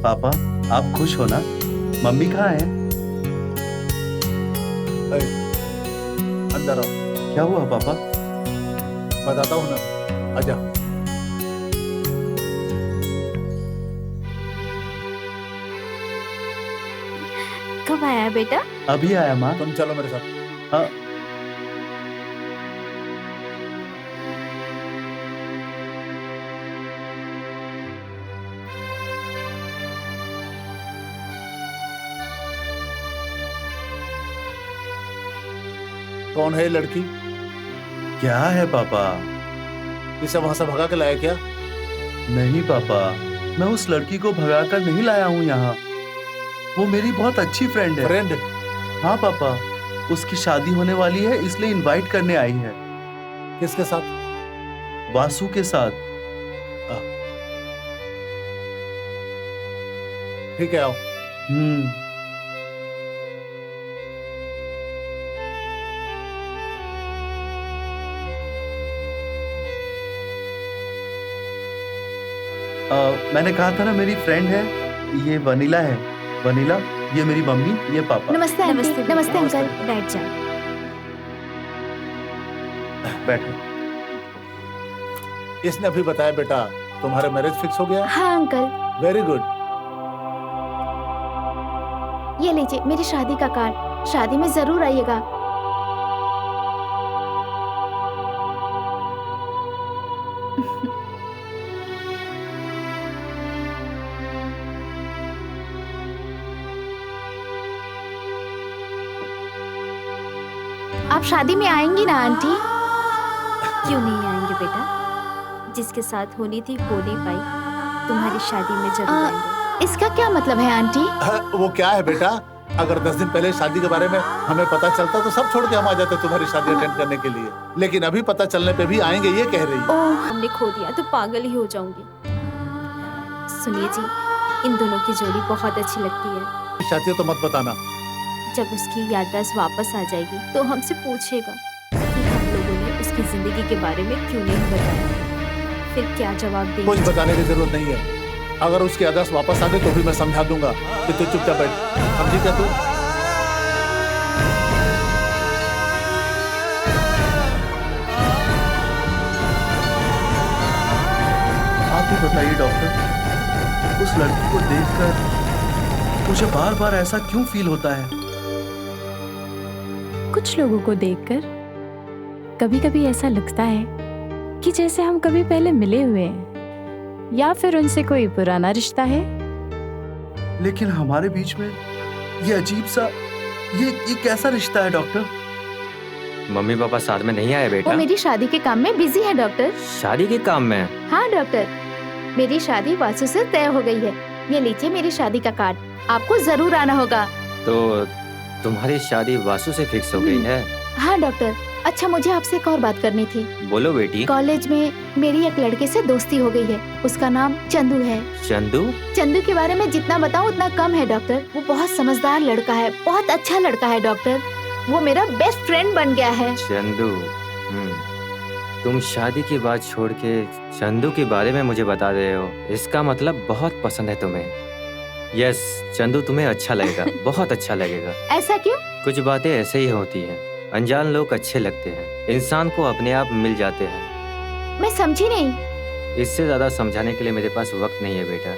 पापा, आप खुश हो ना? मम्मी कहाँ है? अंदर आओ। क्या हुआ पापा? बताता हूँ ना, आजा। कब आया बेटा? अभी आया माँ। तुम चलो मेरे साथ। हाँ। कौन है ये लड़की? क्या है पापा? इसे वहां से भगा के लाया क्या? नहीं पापा, मैं उस लड़की को भगा कर नहीं लाया हूँ यहाँ। वो मेरी बहुत अच्छी फ्रेंड है। फ्रेंड? हाँ पापा, उसकी शादी होने वाली है इसलिए इनवाइट करने आई है। किसके साथ? वासु के साथ। ठीक है, आओ। मैंने कहा था ना मेरी फ्रेंड है, ये वनीला है। वनीला, ये मेरी मम्मी, ये पापा। नमस्ते आंटी। नमस्ते अंकल। बैठ जा। बैठो। इसने अभी बताया बेटा तुम्हारा मैरिज फिक्स हो गया? हाँ अंकल। Very good. ये लीजिए मेरी शादी का कार्ड, शादी में जरूर आइएगा। आप शादी में आएंगी ना आंटी? क्यों नहीं आएंगे बेटा, जिसके साथ होनी थी हो नहीं पाई, तुम्हारी शादी में जरूर आएंगे। इसका क्या मतलब है आंटी? वो क्या है बेटा, अगर 10 दिन पहले शादी के बारे में हमें पता चलता तो सब छोड़ के हम आ जाते तुम्हारी शादी अटेंड करने के लिए, लेकिन अभी पता चलने पे भी आएंगे ये कह रही है। हमने खो दिया तो पागल ही हो जाऊंगी। सुनिए जी, इन दोनों की जोड़ी बहुत अच्छी लगती है। चाहती हो तो मत बताना। जब उसकी याददाश्त वापस आ जाएगी तो हमसे पूछेगा कि हम लोगों ने उसकी जिंदगी के बारे में क्यों नहीं बताया, फिर क्या जवाब देंगे? कुछ बताने की जरूरत नहीं है। अगर उसकी याददाश्त वापस आ गई तो भी मैं समझा दूंगा कि तू चुपचाप बैठ। समझी क्या तू? आप ही बताइए डॉक्टर, उस लड़की को देखकर मुझे बार बार ऐसा क्यों फील होता है? कुछ लोगों को देखकर कभी कभी ऐसा लगता है कि जैसे हम कभी पहले मिले हुए हैं, या फिर उनसे कोई पुराना रिश्ता है। लेकिन हमारे बीच में ये अजीब सा, ये कैसा रिश्ता है डॉक्टर? मम्मी पापा साथ में नहीं आए बेटा? वो मेरी शादी के काम में बिजी है डॉक्टर। शादी के काम में? हाँ डॉक्टर, मेरी शादी वासु से तय हो गई है। ये लीजिए मेरी शादी का कार्ड, आपको जरूर आना होगा। तो तुम्हारी शादी वासु से फिक्स हो गई है? हाँ डॉक्टर। अच्छा, मुझे आपसे एक और बात करनी थी। बोलो बेटी। कॉलेज में मेरी एक लड़के से दोस्ती हो गई है, उसका नाम चंदू है। चंदू? चंदू के बारे में जितना बताऊं उतना कम है डॉक्टर। वो बहुत समझदार लड़का है, बहुत अच्छा लड़का है डॉक्टर। वो मेरा बेस्ट फ्रेंड बन गया है। चंदू? तुम शादी की बात छोड़ के चंदू के बारे में मुझे बता रहे हो, इसका मतलब बहुत पसंद है तुम्हें। यस, चंदू तुम्हें अच्छा लगेगा, बहुत अच्छा लगेगा। ऐसा क्यों? कुछ बातें ऐसे ही होती हैं, अनजान लोग अच्छे लगते हैं, इंसान को अपने आप मिल जाते हैं। मैं समझी नहीं। इससे ज्यादा समझाने के लिए मेरे पास वक्त नहीं है बेटा।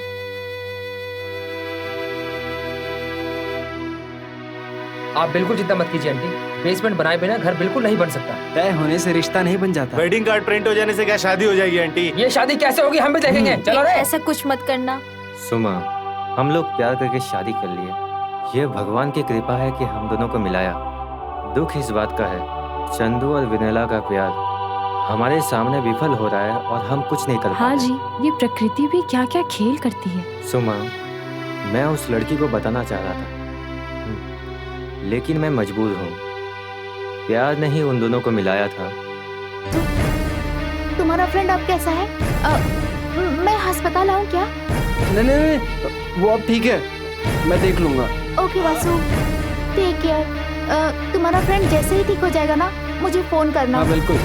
आप बिल्कुल चिंता मत कीजिए आंटी, बेसमेंट बनाए बिना घर बिल्कुल नहीं बन सकता। तय होने से रिश्ता नहीं बन जाता। वेडिंग कार्ड प्रिंट हो जाने से क्या शादी हो जाएगी आंटी? ये शादी कैसे होगी हम भी देखेंगे। चलो रे। ऐसा कुछ मत करना। सुमा, हम लोग प्यार करके शादी कर लिए, ये भगवान की कृपा है कि हम दोनों को मिलाया। दुख इस बात का है, चंदू और विनेला का प्यार हमारे सामने विफल हो रहा है और हम कुछ नहीं कर पा रहे। हाँ जी, ये प्रकृति भी क्या क्या खेल करती है। सुमा, मैं उस लड़की को बताना चाह रहा था, लेकिन मैं मजबूर हूँ। प्यार ने ही उन दोनों को मिलाया था। तुम्हारा फ्रेंड अब कैसा है? मैं अस्पताल आऊँ क्या? नहीं, वो अब ठीक है, मैं देख लूंगा। Okay Vasu, take care. तुम्हारा फ्रेंड जैसे ही ठीक हो जाएगा ना, मुझे फोन करना। हाँ बिल्कुल।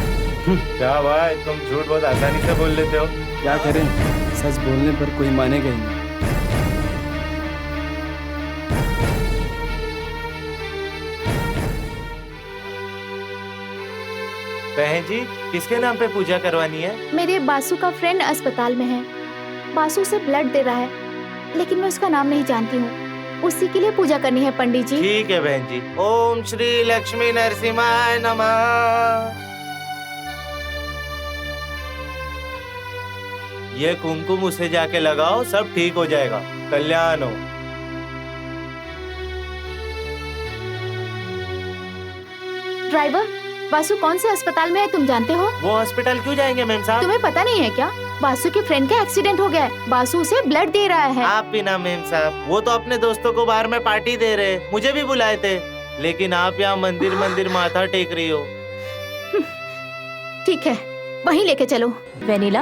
क्या भाई, तुम झूठ बहुत आसानी से बोल लेते हो। क्या करें, सच बोलने पर कोई मानेगा ही नहीं। बहन जी, किसके नाम पे पूजा करवानी है? मेरे बासु का फ्रेंड अस्पताल में है, बासु से ब्लड दे रहा है, लेकिन मैं उसका नाम नहीं जानती हूँ। उसी के लिए पूजा करनी है पंडित जी। ठीक है बहन जी। ओम श्री लक्ष्मी नरसिम्हाय नमः। ये कुमकुम उसे जाके लगाओ, सब ठीक हो जाएगा, कल्याण हो। ड्राइवर, बासु कौन से अस्पताल में है तुम जानते हो? वो हॉस्पिटल क्यों जाएंगे मैम साहब? तुम्हें पता नहीं है क्या? बासु के फ्रेंड का एक्सीडेंट हो गया है, बासु उसे ब्लड दे रहा है। आप भी ना मैम साहब, वो तो अपने दोस्तों को बाहर में पार्टी दे रहे, मुझे भी बुलाए थे, लेकिन आप यहाँ मंदिर मंदिर माथा टेक रही हो। ठीक है, वहीं लेके चलो। वेनिला,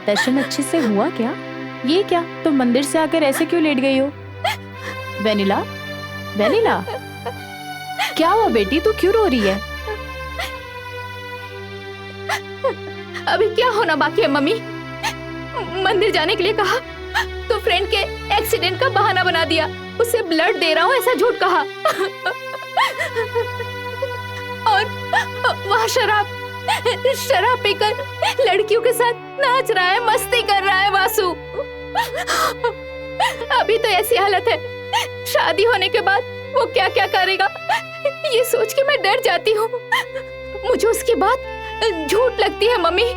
दर्शन अच्छे से हुआ क्या? ये क्या, तुम मंदिर से आकर ऐसे क्यों लेट गई हो? वेनिला, वेनिला, क्या हुआ बेटी, तू क्यों रो रही है? अभी क्या होना बाकी है मम्मी? मंदिर जाने के लिए कहा तो फ्रेंड के एक्सीडेंट का बहाना बना दिया, उसे ब्लड दे रहा हूँ ऐसा झूठ कहा। और वहाँ शराब पीकर लड़कियों के साथ नाच रहा है, मस्ती कर रहा है वासु। अभी तो ऐसी हालत है, शादी होने के बाद वो क्या क्या करेगा ये सोच के मैं डर जाती हूँ। मुझे उसकी बात झूठ लगती है मम्मी,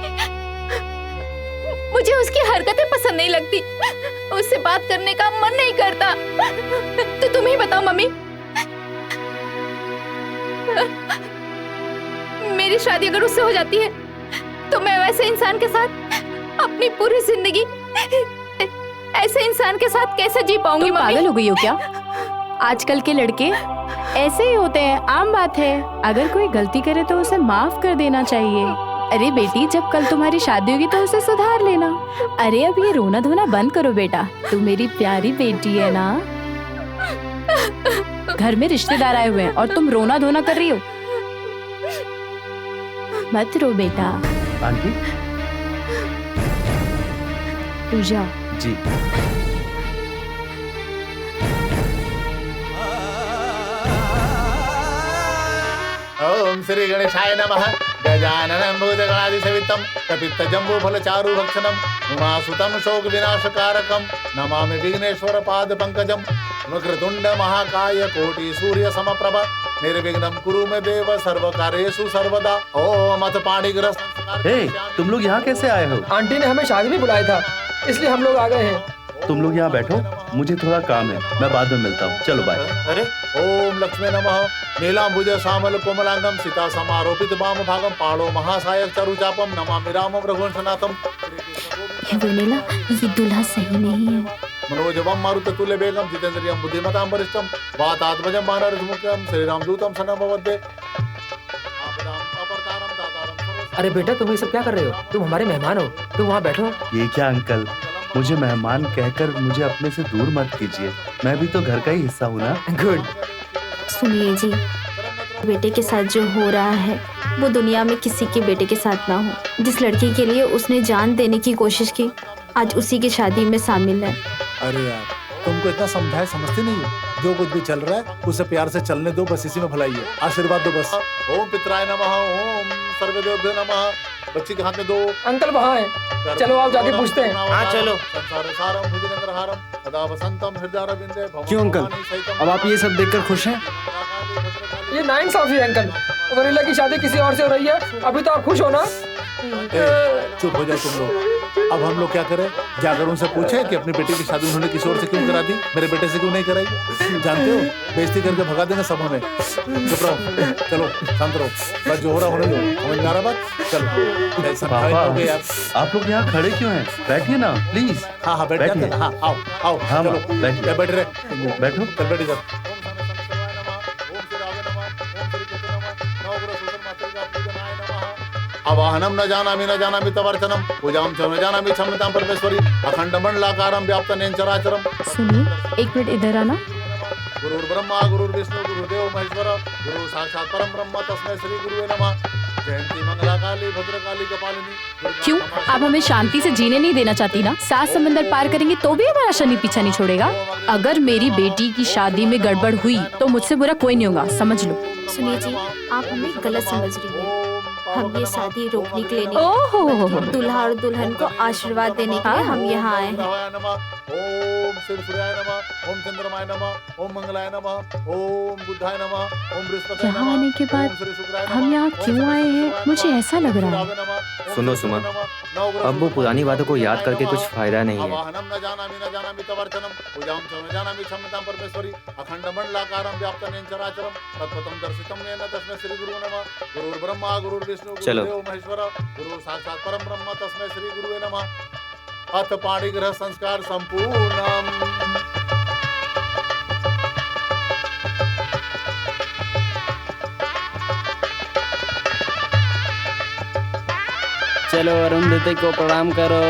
मुझे उसकी हरकतें पसंद नहीं लगती, उससे बात करने का मन नहीं करता। तो तुम ही बताओ मम्मी, मेरी शादी अगर उससे हो जाती है तो मैं वैसे इंसान के साथ अपनी पूरी जिंदगी ऐसे इंसान के साथ कैसे जी पाऊंगी? तुम पागल हो गई हो क्या? आजकल के लड़के ऐसे ही होते हैं, आम बात है। अगर कोई गलती करे तो उसे माफ कर देना चाहिए। अरे बेटी, जब कल तुम्हारी शादी होगी तो उसे सुधार लेना। अरे अब ये रोना धोना बंद करो बेटा, तू मेरी प्यारी बेटी है ना। घर में रिश्तेदार आए हुए हैं और तुम रोना धोना कर रही हो। मत रो बेटा। आंटी पूजा जी, ओम श्री गणेशाय नमः। गजाननं भूतगणाधिसेवितं कपित्तजम्बूफलचारुभक्षणं उमासुतं शोकविनाशकारकं नमामि विघ्नेश्वर पादपङ्कजं। वक्रतुण्ड महाकाय कोटि सूर्य समप्रभ निर्विघ्नं कुरु मे देव सर्वकार्येषु सर्वदा। ओम अथ पाणिग्रह। हे, तुम लोग यहाँ कैसे आए हो? आंटी ने हमें शादी में बुलाया था, इसलिए हम लोग आ गए हैं। तुम लोग यहाँ बैठो, मुझे थोड़ा काम है, मैं बाद में मिलता हूँ। चलो बाय। अरे ओम लक्ष्मी नमः। नीलांबुज श्यामल कोमलांगम सीता समारोपित वाम भागम पाणो महासायक चारुचापम नमामि रामं रघुवंशनाथम। ये वेनिला, ये दूल्हा सही नहीं है। मनोजवम मारुततुल्य वेगम जितेंद्रियम बुद्धिमतां वरिष्ठम वातात्मजं वानरमुख्यम श्रीरामदूतम शरणं वन्दे। अरे बेटा, तुम ये सब क्या कर रहे हो? तुम हमारे मेहमान हो, तुम वहाँ बैठो। ये क्या अंकल, मुझे मेहमान कहकर मुझे अपने से दूर मत कीजिए, मैं भी तो घर का ही हिस्सा हूँ ना। गुड। सुनिए जी, बेटे के साथ जो हो रहा है वो दुनिया में किसी के बेटे के साथ ना हो। जिस लड़की के लिए उसने जान देने की कोशिश की, आज उसी की शादी में शामिल है। अरे यार, तुमको इतना समझाए समझते नहीं हो। जो कुछ भी चल रहा है उसे प्यार से चलने दो, बस इसी में भलाई है। आशीर्वाद दो बस। ओम पितराय नमः, ओम सर्वदेवभ्यो नमः। बच्ची के हाथ में दो। अंकल वहाँ है, चलो आप जाके पूछते हैं। हाँ चलो। संसार सारम भुजगेंद्रहारम सदा वसंतम हृदयारविंदे। क्यों अंकल, अब आप ये सब देखकर खुश हैं? ये नाइंसाफी है अंकल, वनीला की शादी किसी और से हो रही है, अभी तो आप खुश हो ना? चुप हो जाओ तुम लोग। अब हम लोग क्या करें? जाकर उनसे पूछे कि अपनी बेटी की शादी उन्होंने किसी और से क्यों करा दी, मेरे बेटे से क्यों नहीं कराई? जानते हो, बेइज्जती करके भगा देंगे सब हमें। चुप रहो, चलो शांत रहो, बस जो हो रहा होने दो। समझ में आ रहा बात? चलो। पापा, आप लोग यहाँ खड़े क्यों हैं? बैठिए ना प्लीज। हाँ हाँ, बैठ जाते हैं। हाँ आओ आओ। हाँ चलो बैठिए, बैठ रहे, बैठो। चल बैठ जा। अवाहनम न जानामि तवर्चनम पूजाम च न जानामि क्षमतां परमेश्वरी अखंड मंडलाकारं व्याप्तं चराचरम। सुनिए, एक मिनट इधर आना। गुरुर्ब्रह्मा गुरुर्विष्णु गुरुदेव महेश्वर गुरु साक्षात परम ब्रह्म तस्मै श्री गुरुवे नमः। जयंती मंगला काली भद्रकाली कपालिनी। क्यों, आप हमें शांति से जीने नहीं देना चाहती ना? 7 समंदर पार करेंगे तो भी हमारा शनि पीछा नहीं छोड़ेगा। अगर मेरी बेटी की शादी में गड़बड़ हुई तो मुझसे बुरा कोई नहीं होगा, समझ लो। सुनिए जी, आप हमें गलत समझ रही हैं। हम ये शादी रोकने के लिए ओहो, नहीं, दूल्हा और दुल्हन को आशीर्वाद देने के लिए हम यहाँ आए हैं। ओम शिव सूर्याय नमः, ओम चंद्रमाय नमः, ओम मंगलाय नमः, ओम बुद्धाय नमः, ओम बृहस्पति यहाँ आने के बाद हम यहाँ क्यों आए हैं, मुझे ऐसा लग रहा है। सुनो सुमन, अब वो पुरानी बातों को याद करके कुछ फायदा नहीं है। अखंड मंडलाकारं व्याप्तं चराचरं तत्पदं दर्शितं येन तस्मै श्री गुरु नमः। गुरुर्ब्रह्मा गुरुर्विष्णु गुरुदेव महेश्वर गुरु साक्षात परम ब्रह्म तस्मै श्री गुरुवे नमः। अथ पाणिग्रह संस्कार संपूर्णम्। चलो अरुंधति को प्रणाम करो।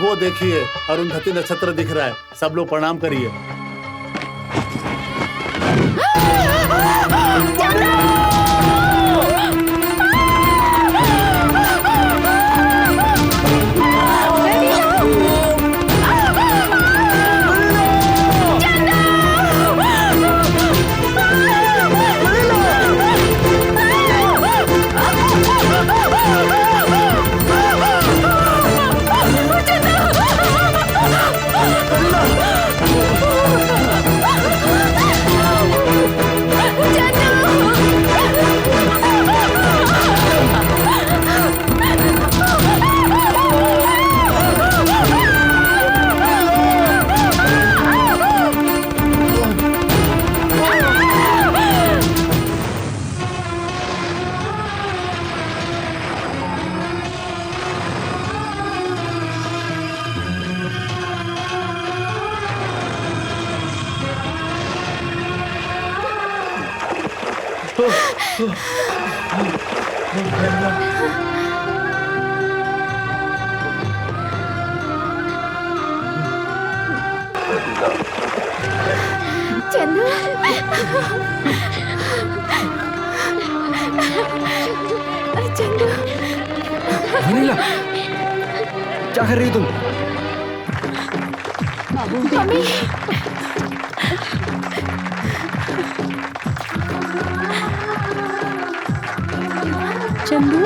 वो देखिए अरुंधति नक्षत्र दिख रहा है, सब लोग प्रणाम करिए। चंदू चंदू वनीला, क्या कर रही हो तुम? मम्मी चंदू